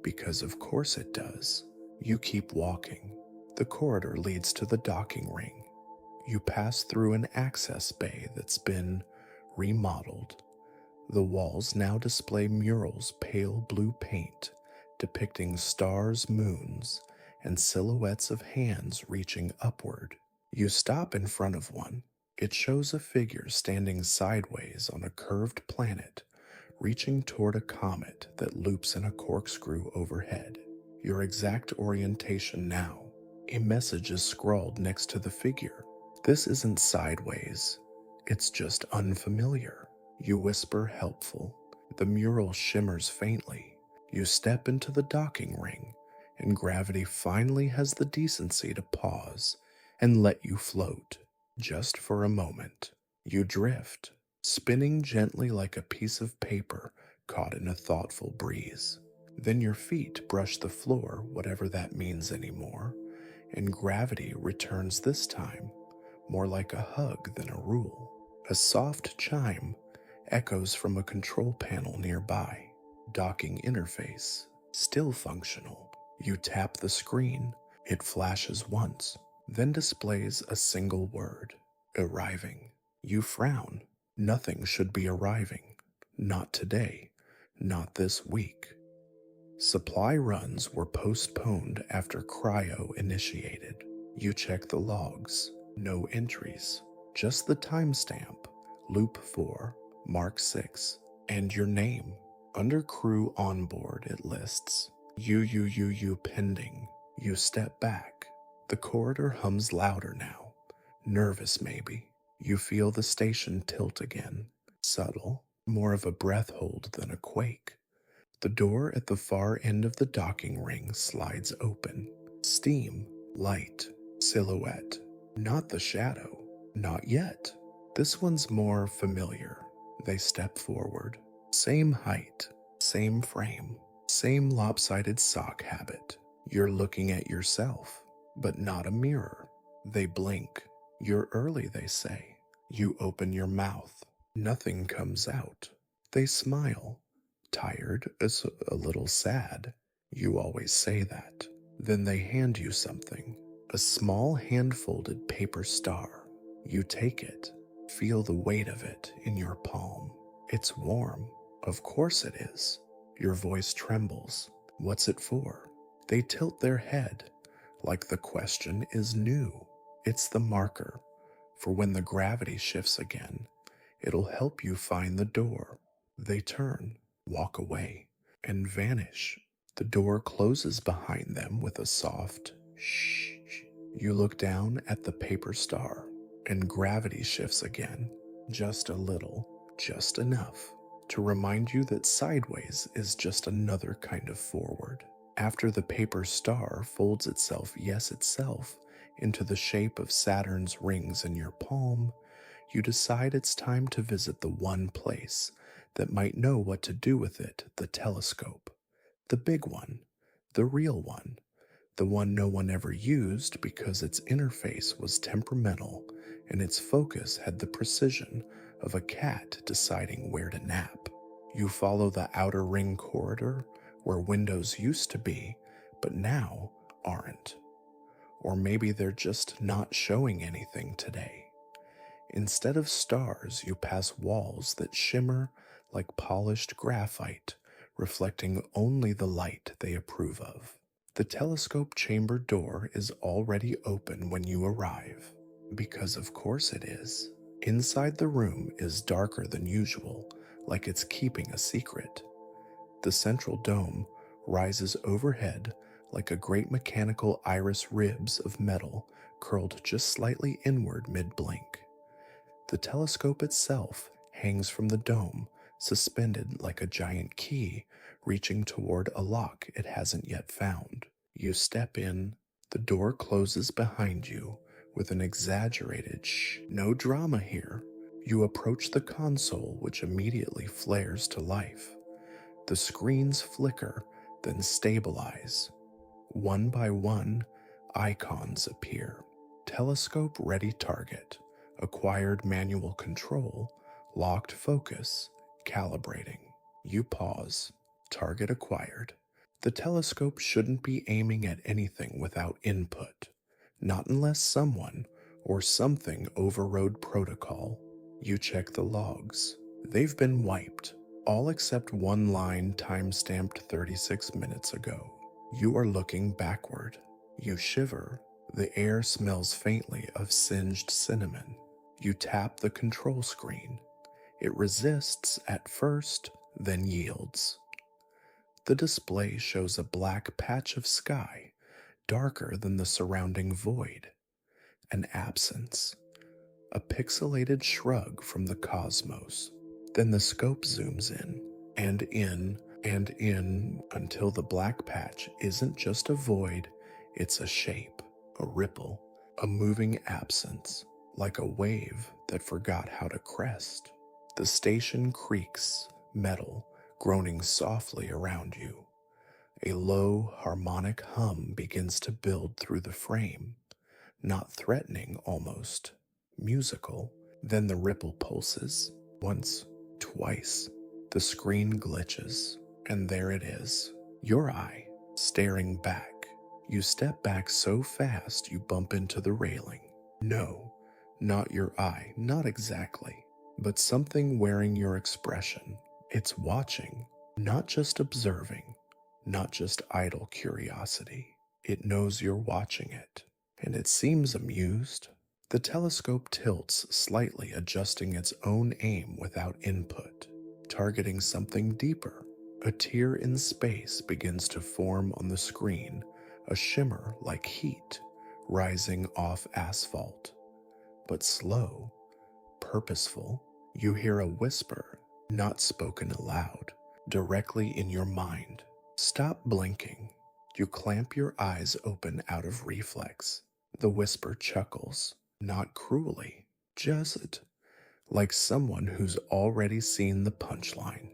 Because of course it does. You keep walking. The corridor leads to the docking ring. You pass through an access bay that's been remodeled. The walls now display murals, pale blue paint, depicting stars, moons, and silhouettes of hands reaching upward. You stop in front of one. It shows a figure standing sideways on a curved planet, reaching toward a comet that loops in a corkscrew overhead. Your exact orientation now. A message is scrawled next to the figure. This isn't sideways. It's just unfamiliar. You whisper, helpful. The mural shimmers faintly. You step into the docking ring, and gravity finally has the decency to pause and let you float, just for a moment. You drift, spinning gently like a piece of paper caught in a thoughtful breeze. Then your feet brush the floor, whatever that means anymore, and gravity returns this time, more like a hug than a rule. A soft chime echoes from a control panel nearby. Docking interface, still functional. You tap the screen. It flashes once, then displays a single word, arriving. You frown. Nothing should be arriving. Not today. Not this week. Supply runs were postponed after cryo initiated. You check the logs. No entries. Just the timestamp. Loop 4, Mark 6, and your name. Under crew onboard it lists. You pending. You step back. The corridor hums louder now. Nervous maybe. You feel the station tilt again. Subtle. More of a breath hold than a quake. The door at the far end of the docking ring slides open. Steam, light, silhouette. Not the shadow. Not yet. This one's more familiar. They step forward. Same height, same frame, same lopsided sock habit. You're looking at yourself, but not a mirror. They blink. You're early, they say. You open your mouth. Nothing comes out. They smile. Tired, a little sad. You always say that. Then they hand you something. A small hand-folded paper star. You take it. Feel the weight of it in your palm. It's warm. Of course it is. Your voice trembles. What's it for? They tilt their head, like the question is new. It's the marker, for when the gravity shifts again, it'll help you find the door. They turn, walk away, and vanish. The door closes behind them with a soft shh. You look down at the paper star, and gravity shifts again, just a little, just enough, to remind you that sideways is just another kind of forward. After the paper star folds itself, yes itself, into the shape of Saturn's rings in your palm, you decide it's time to visit the one place that might know what to do with it: the telescope. The big one. The real one. The one no one ever used because its interface was temperamental and its focus had the precision of a cat deciding where to nap. You follow the outer ring corridor where windows used to be, but now aren't. Or maybe they're just not showing anything today. Instead of stars, you pass walls that shimmer like polished graphite, reflecting only the light they approve of. The telescope chamber door is already open when you arrive, because of course it is. Inside the room is darker than usual, like it's keeping a secret. The central dome rises overhead like a great mechanical iris ribs of metal curled just slightly inward mid-blink. The telescope itself hangs from the dome, suspended like a giant key reaching toward a lock it hasn't yet found. You step in, the door closes behind you with an exaggerated shh. No drama here. You approach the console, which immediately flares to life. The screens flicker, then stabilize. One by one, icons appear. Telescope ready target, acquired manual control, locked focus, calibrating. You pause. Target acquired. The telescope shouldn't be aiming at anything without input, not unless someone or something overrode protocol. You check the logs. They've been wiped, all except one line time-stamped 36 minutes ago. You are looking backward. You shiver. The air smells faintly of singed cinnamon. You tap the control screen. It resists at first, then yields. The display shows a black patch of sky, darker than the surrounding void. An absence. A pixelated shrug from the cosmos. Then the scope zooms in, and in, and in, until the black patch isn't just a void, it's a shape, a ripple, a moving absence, like a wave that forgot how to crest. The station creaks, metal, groaning softly around you. A low, harmonic hum begins to build through the frame, not threatening almost, musical. Then the ripple pulses, once, twice. The screen glitches, and there it is, your eye, staring back. You step back so fast you bump into the railing. No, not your eye, not exactly, but something wearing your expression. It's watching, not just observing, not just idle curiosity. It knows you're watching it, and it seems amused. The telescope tilts slightly, adjusting its own aim without input, targeting something deeper. A tear in space begins to form on the screen, a shimmer like heat, rising off asphalt. But slow, purposeful. You hear a whisper, not spoken aloud, directly in your mind. Stop blinking. You clamp your eyes open out of reflex. The whisper chuckles, not cruelly, just like someone who's already seen the punchline.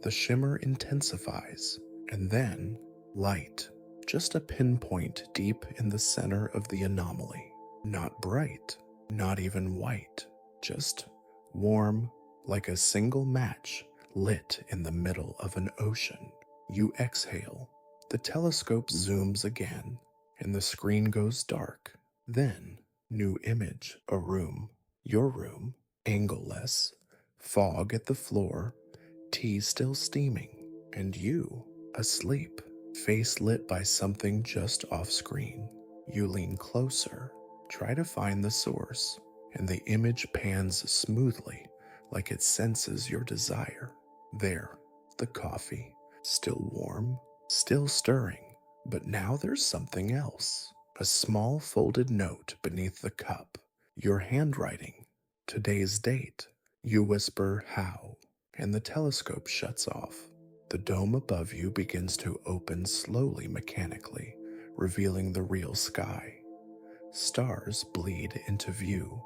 The shimmer intensifies, and then light, just a pinpoint deep in the center of the anomaly. Not bright, not even white, just warm, like a single match lit in the middle of an ocean. You exhale. The telescope zooms again, and the screen goes dark. Then, new image, a room, your room, angle-less, fog at the floor, tea still steaming, and you, asleep, face lit by something just off-screen. You lean closer, try to find the source, and the image pans smoothly, like it senses your desire. There, the coffee, still warm, still stirring, but now there's something else. A small folded note beneath the cup. Your handwriting. Today's date. You whisper, how? And the telescope shuts off. The dome above you begins to open slowly mechanically, revealing the real sky. Stars bleed into view.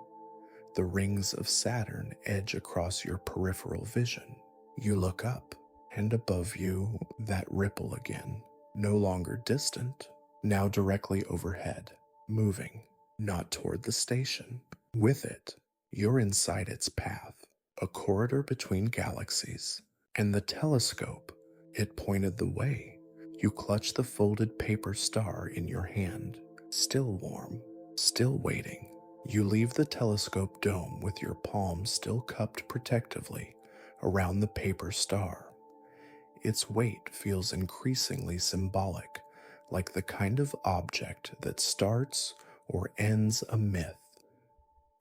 The rings of Saturn edge across your peripheral vision. You look up, and above you, that ripple again, no longer distant, now directly overhead, moving, not toward the station. With it, you're inside its path, a corridor between galaxies, and the telescope, it pointed the way. You clutch the folded paper star in your hand, still warm, still waiting. You leave the telescope dome with your palm still cupped protectively around the paper star. Its weight feels increasingly symbolic, like the kind of object that starts or ends a myth.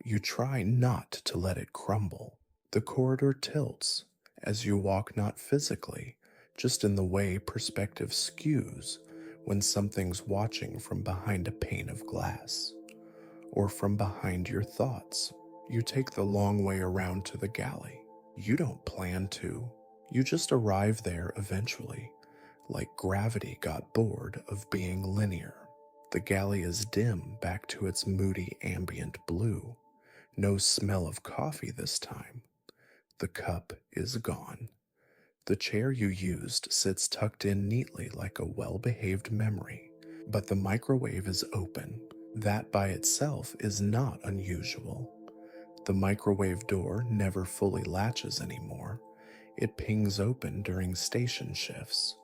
You try not to let it crumble. The corridor tilts as you walk, not physically, just in the way perspective skews when something's watching from behind a pane of glass, or from behind your thoughts. You take the long way around to the galley. You don't plan to. You just arrive there eventually, like gravity got bored of being linear. The galley is dim back to its moody ambient blue. No smell of coffee this time. The cup is gone. The chair you used sits tucked in neatly like a well-behaved memory, but the microwave is open. That by itself is not unusual. The microwave door never fully latches anymore. It pings open during station shifts.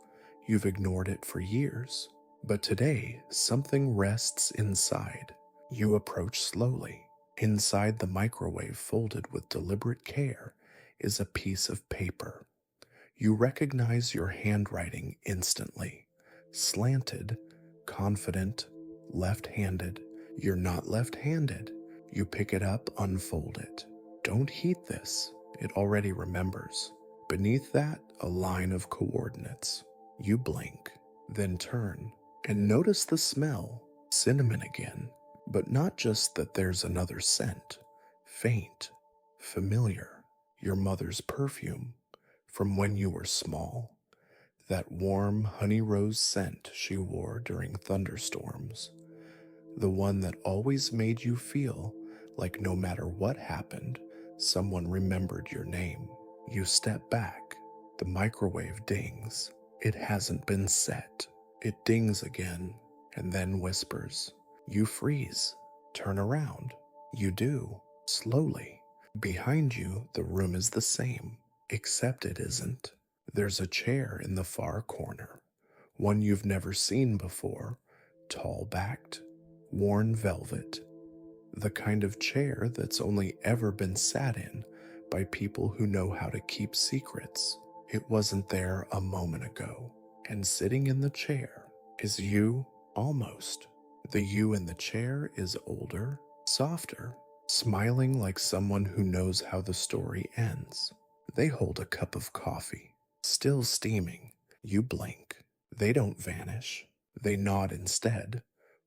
You've ignored it for years, but today something rests inside. You approach slowly. Inside the microwave, folded with deliberate care, is a piece of paper. You recognize your handwriting instantly. Slanted, confident, left-handed. You're not left-handed. You pick it up, unfold it. Don't heat this. It already remembers. Beneath that, a line of coordinates. You blink, then turn, and notice the smell. Cinnamon again. But not just that there's another scent. Faint, familiar. Your mother's perfume from when you were small. That warm honey rose scent she wore during thunderstorms. The one that always made you feel like no matter what happened, someone remembered your name. You step back. The microwave dings. It hasn't been set. It dings again, and then whispers. You freeze. Turn around. You do. Slowly. Behind you, the room is the same, except it isn't. There's a chair in the far corner, one you've never seen before, tall-backed, worn velvet, the kind of chair that's only ever been sat in by people who know how to keep secrets. It wasn't there a moment ago, and sitting in the chair is you, almost. The you in the chair is older, softer, smiling like someone who knows how the story ends. They hold a cup of coffee, still steaming. You blink. They don't vanish. They nod instead,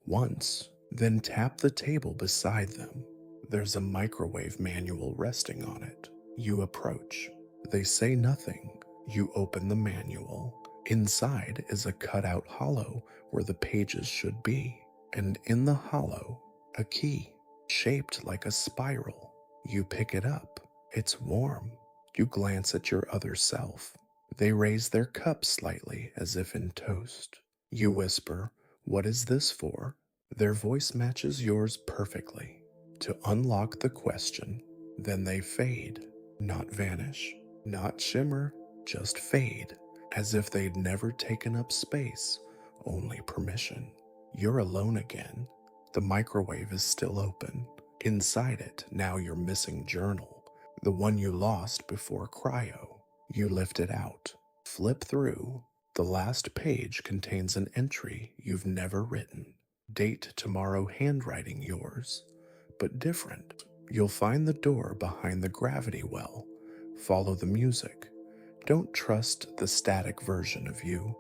once, then tap the table beside them. There's a microwave manual resting on it. You approach. They say nothing. You open the manual. Inside is a cutout hollow where the pages should be, and in the hollow, a key, shaped like a spiral. You pick it up. It's warm. You glance at your other self. They raise their cups slightly as if in toast. You whisper, "What is this for?" Their voice matches yours perfectly. To unlock the question. Then they fade, not vanish, not shimmer, just fade, as if they'd never taken up space, only permission. You're alone again. The microwave is still open. Inside it, now your missing journal, the one you lost before cryo. You lift it out, flip through. The last page contains an entry you've never written. Date tomorrow, handwriting yours, but different. You'll find the door behind the gravity well. Follow the music. Don't trust the static version of you.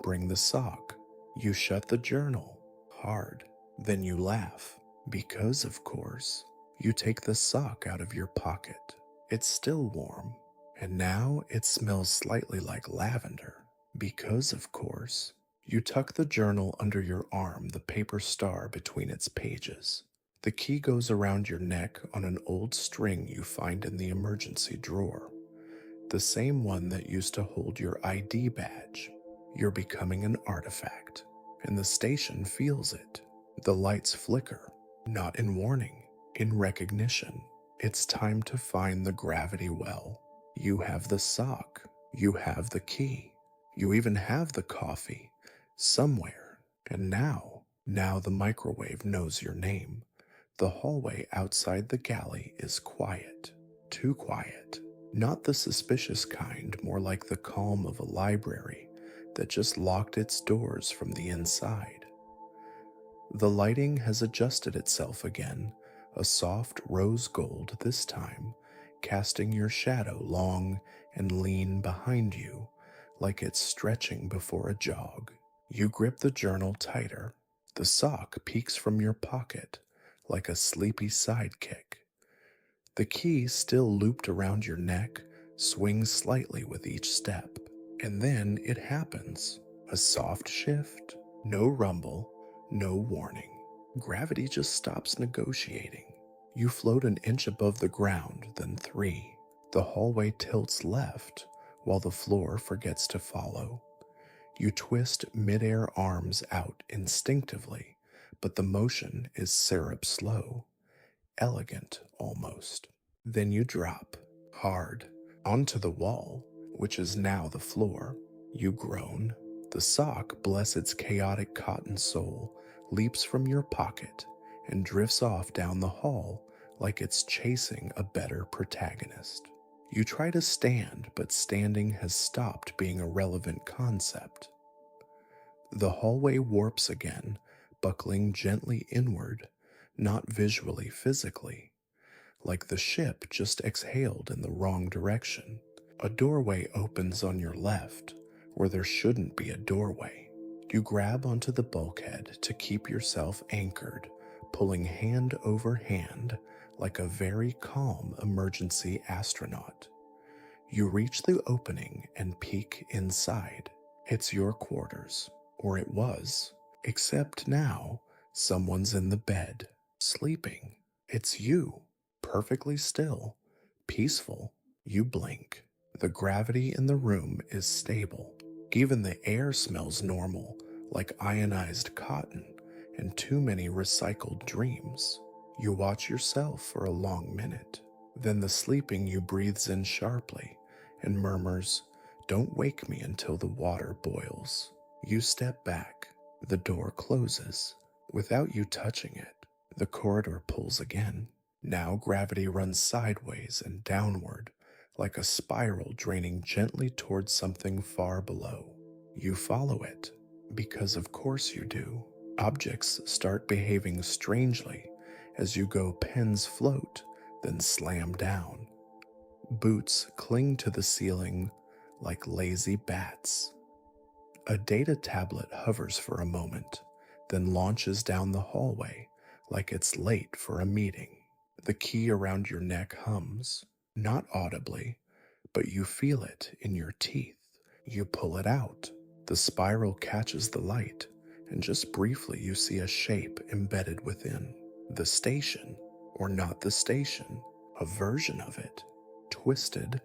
Bring the sock. You shut the journal, hard. Then you laugh, because of course. You take the sock out of your pocket. It's still warm, and now it smells slightly like lavender, because of course. You tuck the journal under your arm, the paper star between its pages. The key goes around your neck on an old string you find in the emergency drawer. The the same one that used to hold your ID badge. You're becoming an artifact, and the station feels it. The lights flicker, not in warning, in recognition. It's time to find the gravity well. You have the sock, you have the key, you even have the coffee, somewhere. And now the microwave knows your name. The hallway outside the galley is quiet, too quiet. Not the suspicious kind, more like the calm of a library that just locked its doors from the inside. The lighting has adjusted itself again, a soft rose gold this time, casting your shadow long and lean behind you, like it's stretching before a jog. You grip the journal tighter. The sock peeks from your pocket, like a sleepy sidekick. The key, still looped around your neck, swings slightly with each step. And then it happens. A soft shift, no rumble, no warning. Gravity just stops negotiating. You float an inch above the ground, then 3. The hallway tilts left, while the floor forgets to follow. You twist midair arms out instinctively, but the motion is syrup slow, elegant almost. Then you drop, hard, onto the wall, which is now the floor. You groan. The sock, bless its chaotic cotton sole, leaps from your pocket and drifts off down the hall like it's chasing a better protagonist. You try to stand, but standing has stopped being a relevant concept. The hallway warps again, buckling gently inward, not visually, physically, like the ship just exhaled in the wrong direction. A doorway opens on your left, where there shouldn't be a doorway. You grab onto the bulkhead to keep yourself anchored, pulling hand over hand like a very calm emergency astronaut. You reach the opening and peek inside. It's your quarters, or it was, except now someone's in the bed, sleeping. It's you, perfectly still, peaceful. You blink. The gravity in the room is stable. Even the air smells normal, like ionized cotton and too many recycled dreams. You watch yourself for a long minute. Then the sleeping you breathes in sharply and murmurs, "Don't wake me until the water boils." You step back. The door closes. Without you touching it, the corridor pulls again. Now gravity runs sideways and downward, like a spiral draining gently towards something far below. You follow it, because of course you do. Objects start behaving strangely as you go. Pens float, then slam down. Boots cling to the ceiling like lazy bats. A data tablet hovers for a moment, then launches down the hallway like it's late for a meeting. The key around your neck hums, not audibly, but you feel it in your teeth. You pull it out. The spiral catches the light, and just briefly you see a shape embedded within. The station, or not the station, a version of it, twisted,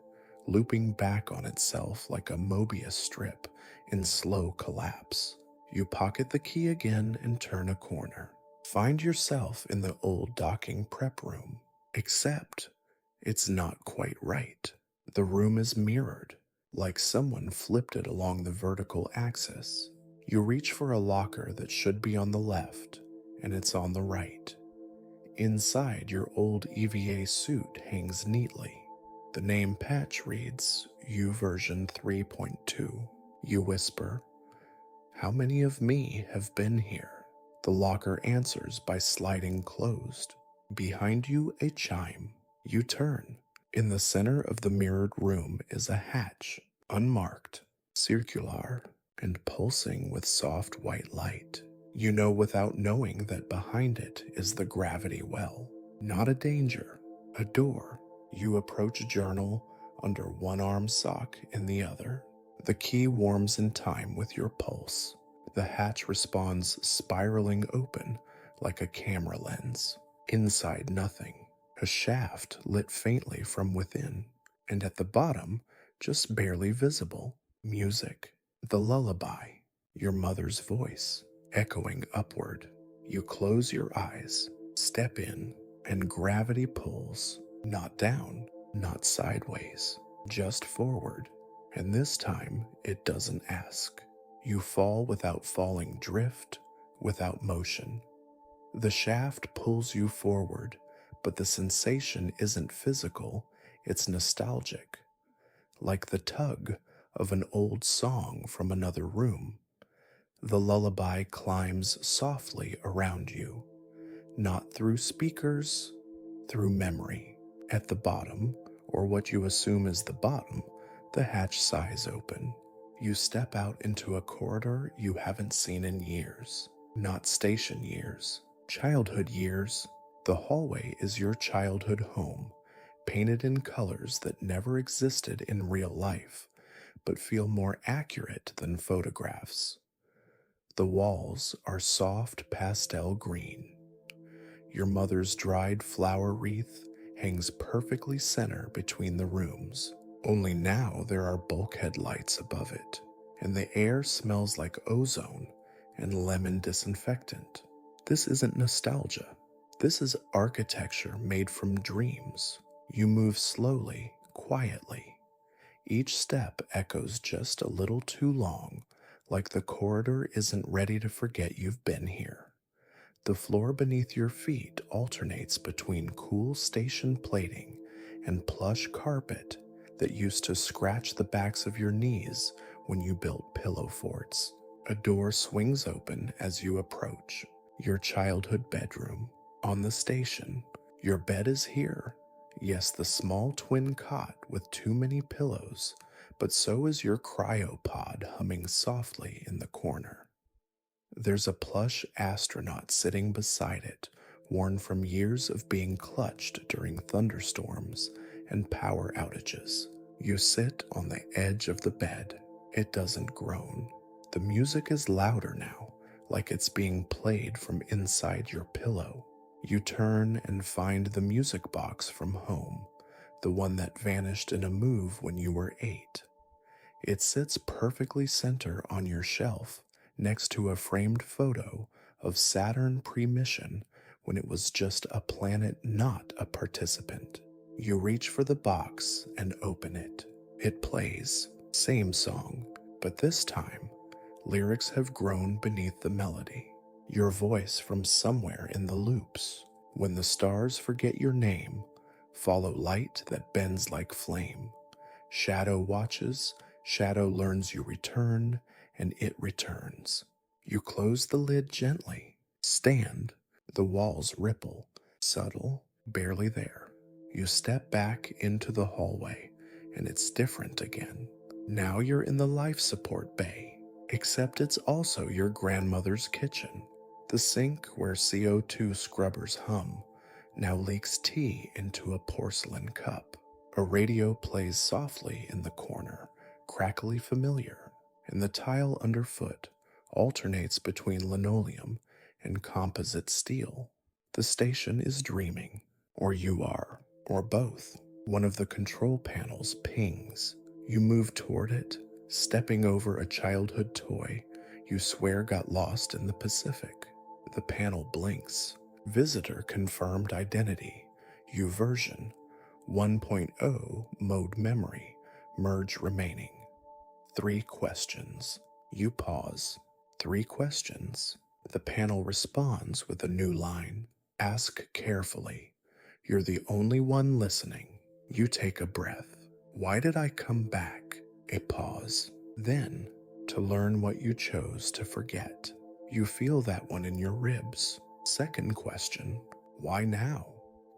looping back on itself like a Mobius strip in slow collapse. You pocket the key again and turn a corner. Find yourself in the old docking prep room, except it's not quite right. The room is mirrored, like someone flipped it along the vertical axis. You reach for a locker that should be on the left, and it's on the right. Inside, your old EVA suit hangs neatly. The name patch reads, U version 3.2. You whisper, "How many of me have been here?" The locker answers by sliding closed. Behind you, a chime. You turn. In the center of the mirrored room is a hatch, unmarked, circular, and pulsing with soft white light. You know without knowing that behind it is the gravity well. Not a danger, a door. You approach a journal under one arm, sock in the other. The key warms in time with your pulse. The hatch responds, spiraling open like a camera lens. Inside, nothing. A shaft lit faintly from within. And at the bottom, just barely visible. Music, the lullaby, your mother's voice, echoing upward. You close your eyes, step in, and gravity pulls, not down, not sideways, just forward. And this time, it doesn't ask. You fall without falling, drift without motion. The shaft pulls you forward, but the sensation isn't physical, it's nostalgic, like the tug of an old song from another room. The lullaby climbs softly around you, not through speakers, through memory. At the bottom, or what you assume is the bottom, the hatch sighs open. You step out into a corridor you haven't seen in years. Not station years, childhood years. The hallway is your childhood home, painted in colors that never existed in real life, but feel more accurate than photographs. The walls are soft pastel green. Your mother's dried flower wreath hangs perfectly center between the rooms. Only now there are bulkhead lights above it, and the air smells like ozone and lemon disinfectant. This isn't nostalgia. This is architecture made from dreams. You move slowly, quietly. Each step echoes just a little too long, like the corridor isn't ready to forget you've been here. The floor beneath your feet alternates between cool station plating and plush carpet that used to scratch the backs of your knees when you built pillow forts. A door swings open as you approach your childhood bedroom. On the station, your bed is here. Yes, the small twin cot with too many pillows, but so is your cryopod humming softly in the corner. There's a plush astronaut sitting beside it, worn from years of being clutched during thunderstorms and power outages. You sit on the edge of the bed. It doesn't groan. The music is louder now, like it's being played from inside your pillow. You turn and find the music box from home, the one that vanished in a move when you were 8. It sits perfectly center on your shelf, next to a framed photo of Saturn pre-mission when it was just a planet, not a participant. You reach for the box and open it. It plays, same song, but this time, lyrics have grown beneath the melody. Your voice from somewhere in the loops. When the stars forget your name, follow light that bends like flame. Shadow watches, shadow learns you return, and it returns. You close the lid gently. Stand. The walls ripple. Subtle, barely there. You step back into the hallway, and it's different again. Now you're in the life support bay, except it's also your grandmother's kitchen. The sink where CO2 scrubbers hum now leaks tea into a porcelain cup. A radio plays softly in the corner, crackly familiar, and the tile underfoot alternates between linoleum and composite steel. The station is dreaming, or you are, or both. One of the control panels pings. You move toward it, stepping over a childhood toy you swear got lost in the Pacific. The panel blinks. Visitor confirmed identity. U-version 1.0 mode memory. Merge remaining. 3 questions. You pause. 3 questions. The panel responds with a new line. Ask carefully. You're the only one listening. You take a breath. Why did I come back? A pause. Then, to learn what you chose to forget. You feel that one in your ribs. Second question. Why now?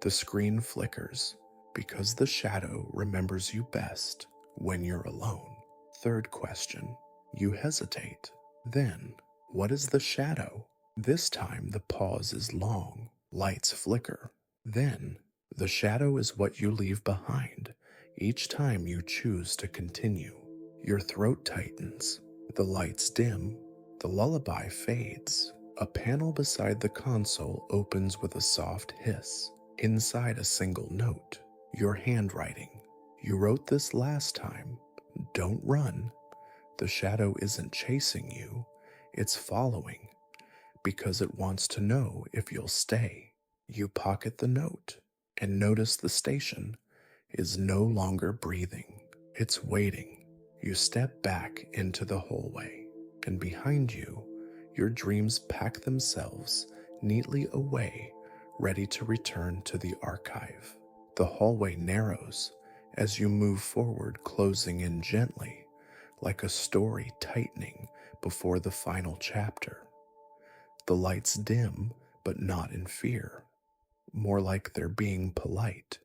The screen flickers. Because the shadow remembers you best when you're alone. Third question. You hesitate. Then, what is the shadow? This time the pause is long. Lights flicker. Then, the shadow is what you leave behind each time you choose to continue. Your throat tightens. The lights dim. The lullaby fades. A panel beside the console opens with a soft hiss. Inside a single note. Your handwriting. You wrote this last time. Don't run. The shadow isn't chasing you, it's following because it wants to know if you'll stay. You pocket the note and notice the station is no longer breathing. It's waiting. You step back into the hallway, and behind you, your dreams pack themselves neatly away, ready to return to the archive. The hallway narrows as you move forward, closing in gently, like a story tightening before the final chapter. The lights dim, but not in fear, more like they're being polite,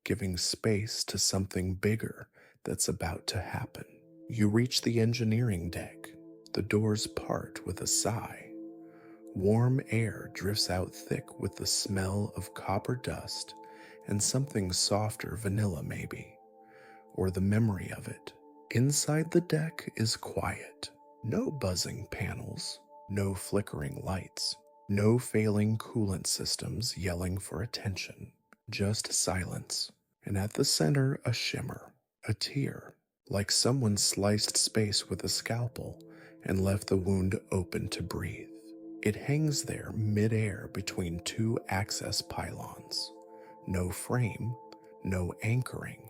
giving space to something bigger that's about to happen. You reach the engineering deck. The doors part with a sigh. Warm air drifts out thick with the smell of copper dust and something softer, vanilla maybe, or the memory of it. Inside the deck is quiet. No buzzing panels, no flickering lights, no failing coolant systems yelling for attention. Just silence. And at the center, a shimmer, a tear, like someone sliced space with a scalpel and left the wound open to breathe. It hangs there midair between two access pylons. No frame, no anchoring,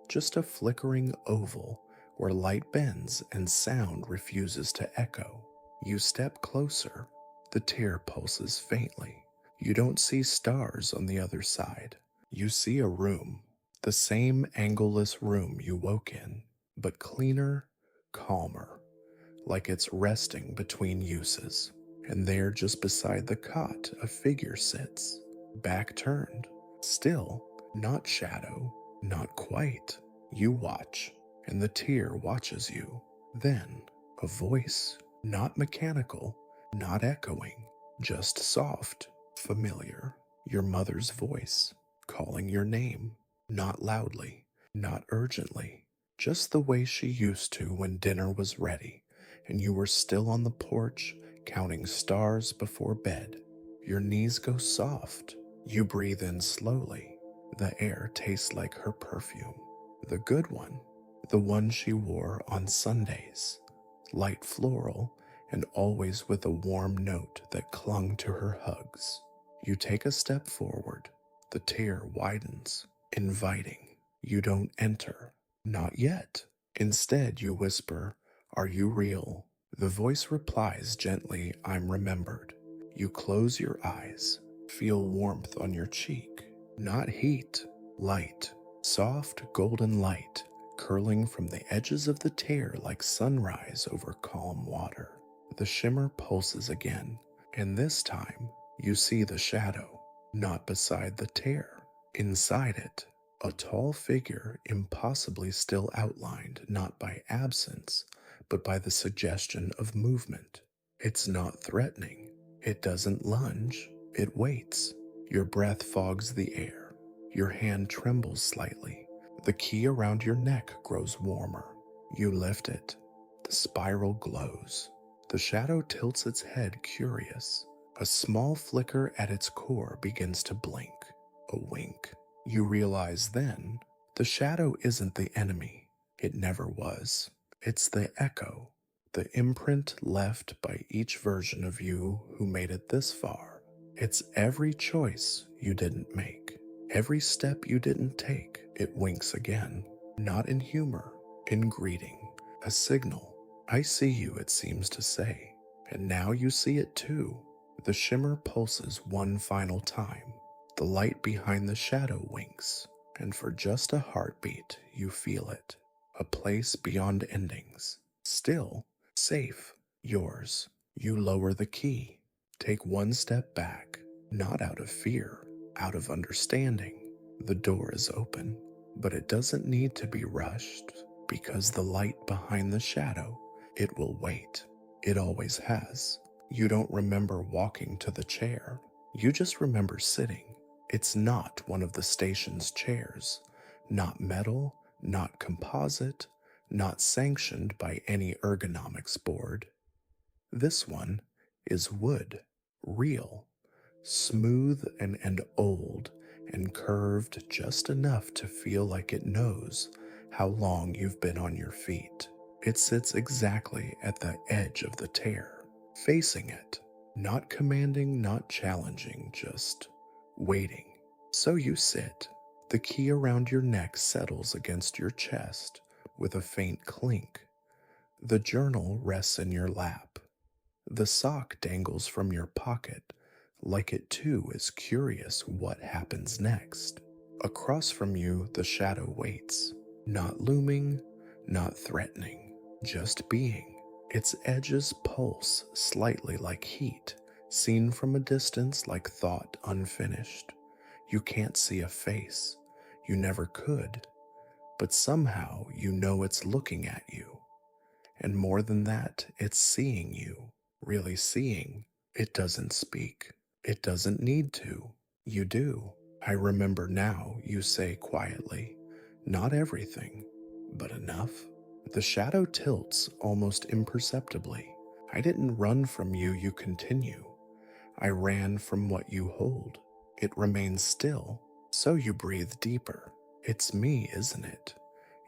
just a flickering oval where light bends and sound refuses to echo. You step closer. The tear pulses faintly. You don't see stars on the other side. You see a room, the same angleless room you woke in, but cleaner, calmer, like it's resting between uses. And there, just beside the cot, a figure sits, back turned, still, not shadow, not quite. You watch, and the tear watches you. Then, a voice, not mechanical, not echoing, just soft, familiar. Your mother's voice, calling your name, not loudly, not urgently, just the way she used to when dinner was ready, and you were still on the porch, counting stars before bed. Your knees go soft. You breathe in slowly. The air tastes like her perfume. The good one, the one she wore on Sundays. Light floral, and always with a warm note that clung to her hugs. You take a step forward. The tear widens, inviting. You don't enter. Not yet. Instead, you whisper, "Are you real?" The voice replies gently, "I'm remembered." You close your eyes, feel warmth on your cheek. Not heat, light, soft golden light, curling from the edges of the tear like sunrise over calm water. The shimmer pulses again, and this time you see the shadow, not beside the tear. Inside it, a tall figure impossibly still outlined not by absence, but by the suggestion of movement. It's not threatening. It doesn't lunge. It waits. Your breath fogs the air. Your hand trembles slightly. The key around your neck grows warmer. You lift it. The spiral glows. The shadow tilts its head, curious. A small flicker at its core begins to blink. A wink. You realize then, the shadow isn't the enemy. It never was. It's the echo, the imprint left by each version of you who made it this far. It's every choice you didn't make, every step you didn't take. It winks again, not in humor, in greeting, a signal. "I see you," it seems to say, and now you see it too. The shimmer pulses one final time. The light behind the shadow winks, and for just a heartbeat you feel it. A place beyond endings. Still, safe, yours. You lower the key. Take one step back, not out of fear, out of understanding. The door is open, but it doesn't need to be rushed, because the light behind the shadow, it will wait. It always has. You don't remember walking to the chair. You just remember sitting. It's not one of the station's chairs. Not metal, not composite, not sanctioned by any ergonomics board. This one is wood, real, smooth and old, and curved just enough to feel like it knows how long you've been on your feet. It sits exactly at the edge of the tear, facing it, not commanding, not challenging, just waiting. So you sit. The key around your neck settles against your chest with a faint clink. The journal rests in your lap. The sock dangles from your pocket, like it too is curious what happens next. Across from you, the shadow waits, not looming, not threatening, just being. Its edges pulse slightly like heat, seen from a distance like thought unfinished. You can't see a face, you never could, but somehow you know it's looking at you. And more than that, it's seeing you, really seeing. It doesn't speak. It doesn't need to. You do. I remember now, you say quietly. Not everything, but enough. The shadow tilts almost imperceptibly. I didn't run from you, you continue. I ran from what you hold. It remains still, so you breathe deeper. It's me, isn't it?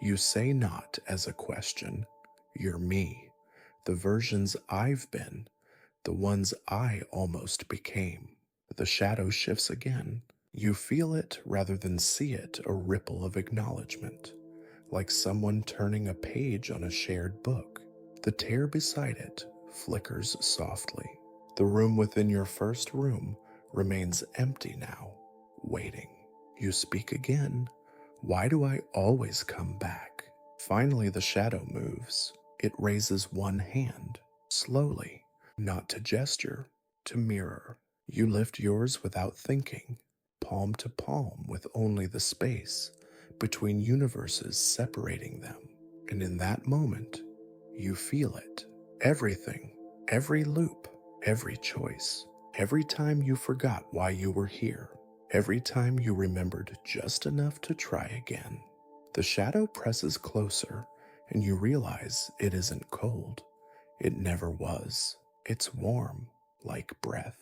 You say not as a question. You're me, the versions I've been, the ones I almost became. The shadow shifts again. You feel it rather than see it, a ripple of acknowledgement, like someone turning a page on a shared book. The tear beside it flickers softly. The room within your first room remains empty now, waiting. You speak again. Why do I always come back? Finally, the shadow moves. It raises one hand, slowly, not to gesture, to mirror. You lift yours without thinking, palm to palm with only the space between universes separating them. And in that moment, you feel it. Everything, every loop, every choice, every time you forgot why you were here, every time you remembered just enough to try again. The shadow presses closer, and you realize it isn't cold. It never was. It's warm, like breath,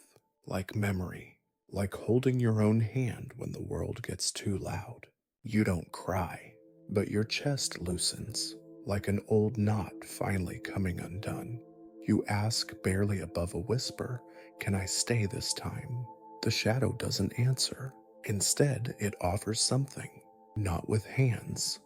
like memory, like holding your own hand when the world gets too loud. You don't cry, but your chest loosens, like an old knot finally coming undone. You ask barely above a whisper, "Can I stay this time?" The shadow doesn't answer. Instead, it offers something, not with hands,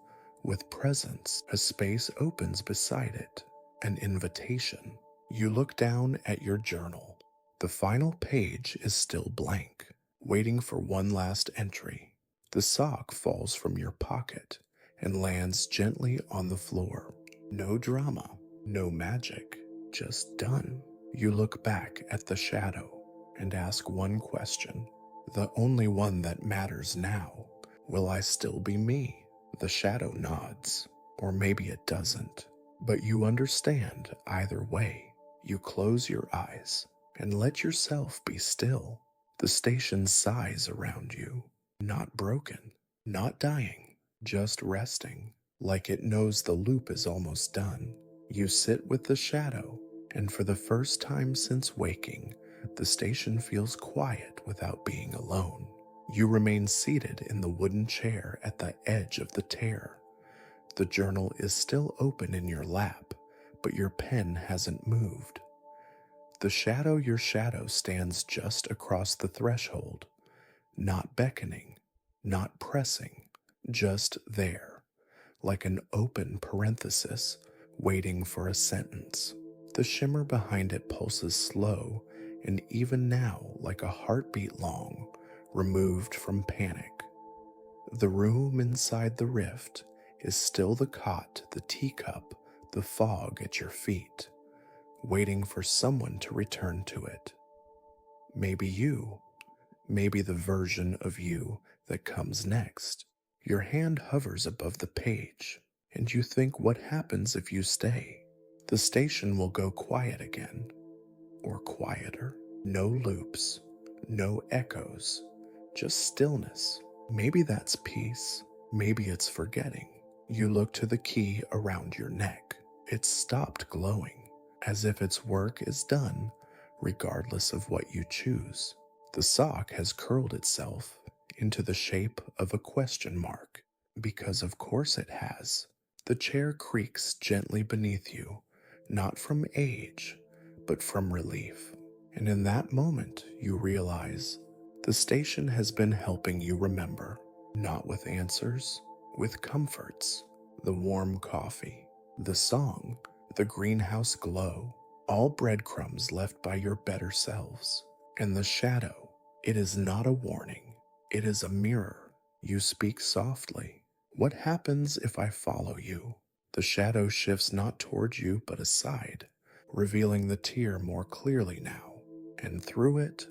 with presence. A space opens beside it, an invitation. You look down at your journal. The final page is still blank, waiting for one last entry. The sock falls from your pocket and lands gently on the floor. No drama, no magic, just done. You look back at the shadow and ask one question, the only one that matters now. Will I still be me? The shadow nods, or maybe it doesn't, but you understand either way. You close your eyes and let yourself be still. The station sighs around you, not broken, not dying, just resting, like it knows the loop is almost done. You sit with the shadow, and for the first time since waking, the station feels quiet without being alone. You remain seated in the wooden chair at the edge of the tear. The journal is still open in your lap, but your pen hasn't moved. Your shadow stands just across the threshold, not beckoning, not pressing, just there, like an open parenthesis waiting for a sentence. The shimmer behind it pulses slow and even now like a heartbeat long, removed from panic. The room inside the rift is still the cot, the teacup, the fog at your feet, waiting for someone to return to it. Maybe you, maybe the version of you that comes next. Your hand hovers above the page, and you think, what happens if you stay? The station will go quiet again, or quieter. No loops, no echoes, just stillness. Maybe that's peace. Maybe it's forgetting. You look to the key around your neck. It's stopped glowing, as if its work is done, regardless of what you choose. The sock has curled itself into the shape of a question mark, Because of course it has. The chair creaks gently beneath you, not from age, but from relief. And in that moment, you realize the station has been helping you remember, not with answers, with comforts, the warm coffee, the song, the greenhouse glow, all breadcrumbs left by your better selves. And the shadow, it is not a warning, it is a mirror. You speak softly. What happens if I follow you? The shadow shifts not toward you but aside, revealing the tier more clearly now. And through it,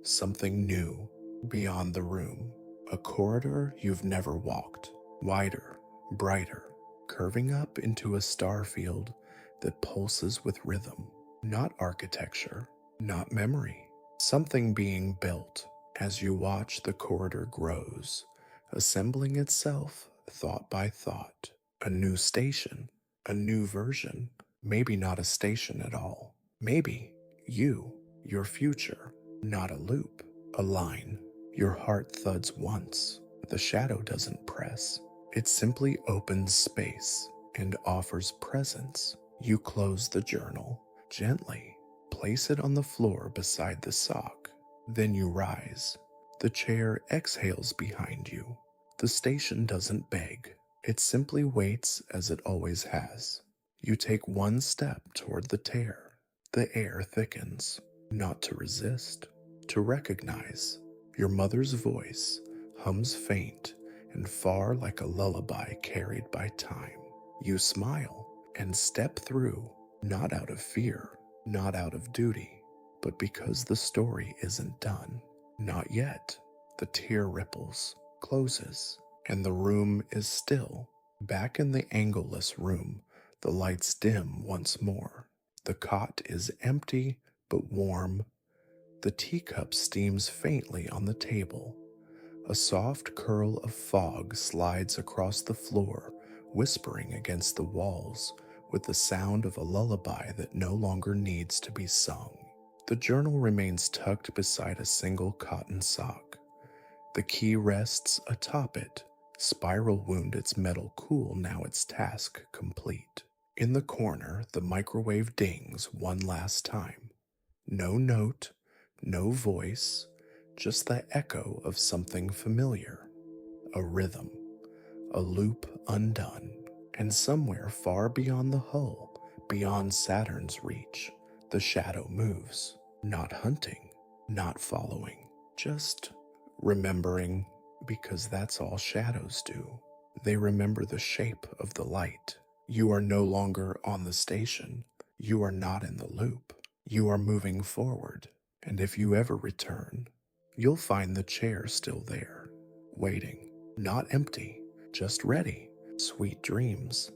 something new, beyond the room. A corridor you've never walked, wider, brighter, curving up into a star field that pulses with rhythm. Not architecture, not memory. Something being built as you watch the corridor grows, assembling itself thought by thought. A new station, a new version, maybe not a station at all. Maybe you, your future, not a loop, a line. Your heart thuds once. The shadow doesn't press. It simply opens space and offers presence. You close the journal gently, place it on the floor beside the sock. Then you rise. The chair exhales behind you. The station doesn't beg. It simply waits as it always has. You take one step toward the tear. The air thickens, not to resist, to recognize. Your mother's voice hums faint and far like a lullaby carried by time. You smile and step through, not out of fear, not out of duty, but because the story isn't done. Not yet. The tear ripples, closes, and the room is still. Back in the angleless room, the lights dim once more. The cot is empty but warm. The teacup steams faintly on the table. A soft curl of fog slides across the floor, whispering against the walls with the sound of a lullaby that no longer needs to be sung. The journal remains tucked beside a single cotton sock. The key rests atop it, spiral wound its metal cool now its task complete. In the corner, the microwave dings one last time. No note, no voice, just the echo of something familiar. A rhythm, a loop undone, and somewhere far beyond the hull, beyond Saturn's reach, the shadow moves, not hunting, not following, just remembering, because that's all shadows do. They remember the shape of the light. You are no longer on the station. You are not in the loop. You are moving forward. And if you ever return, you'll find the chair still there, waiting, not empty, just ready. Sweet dreams.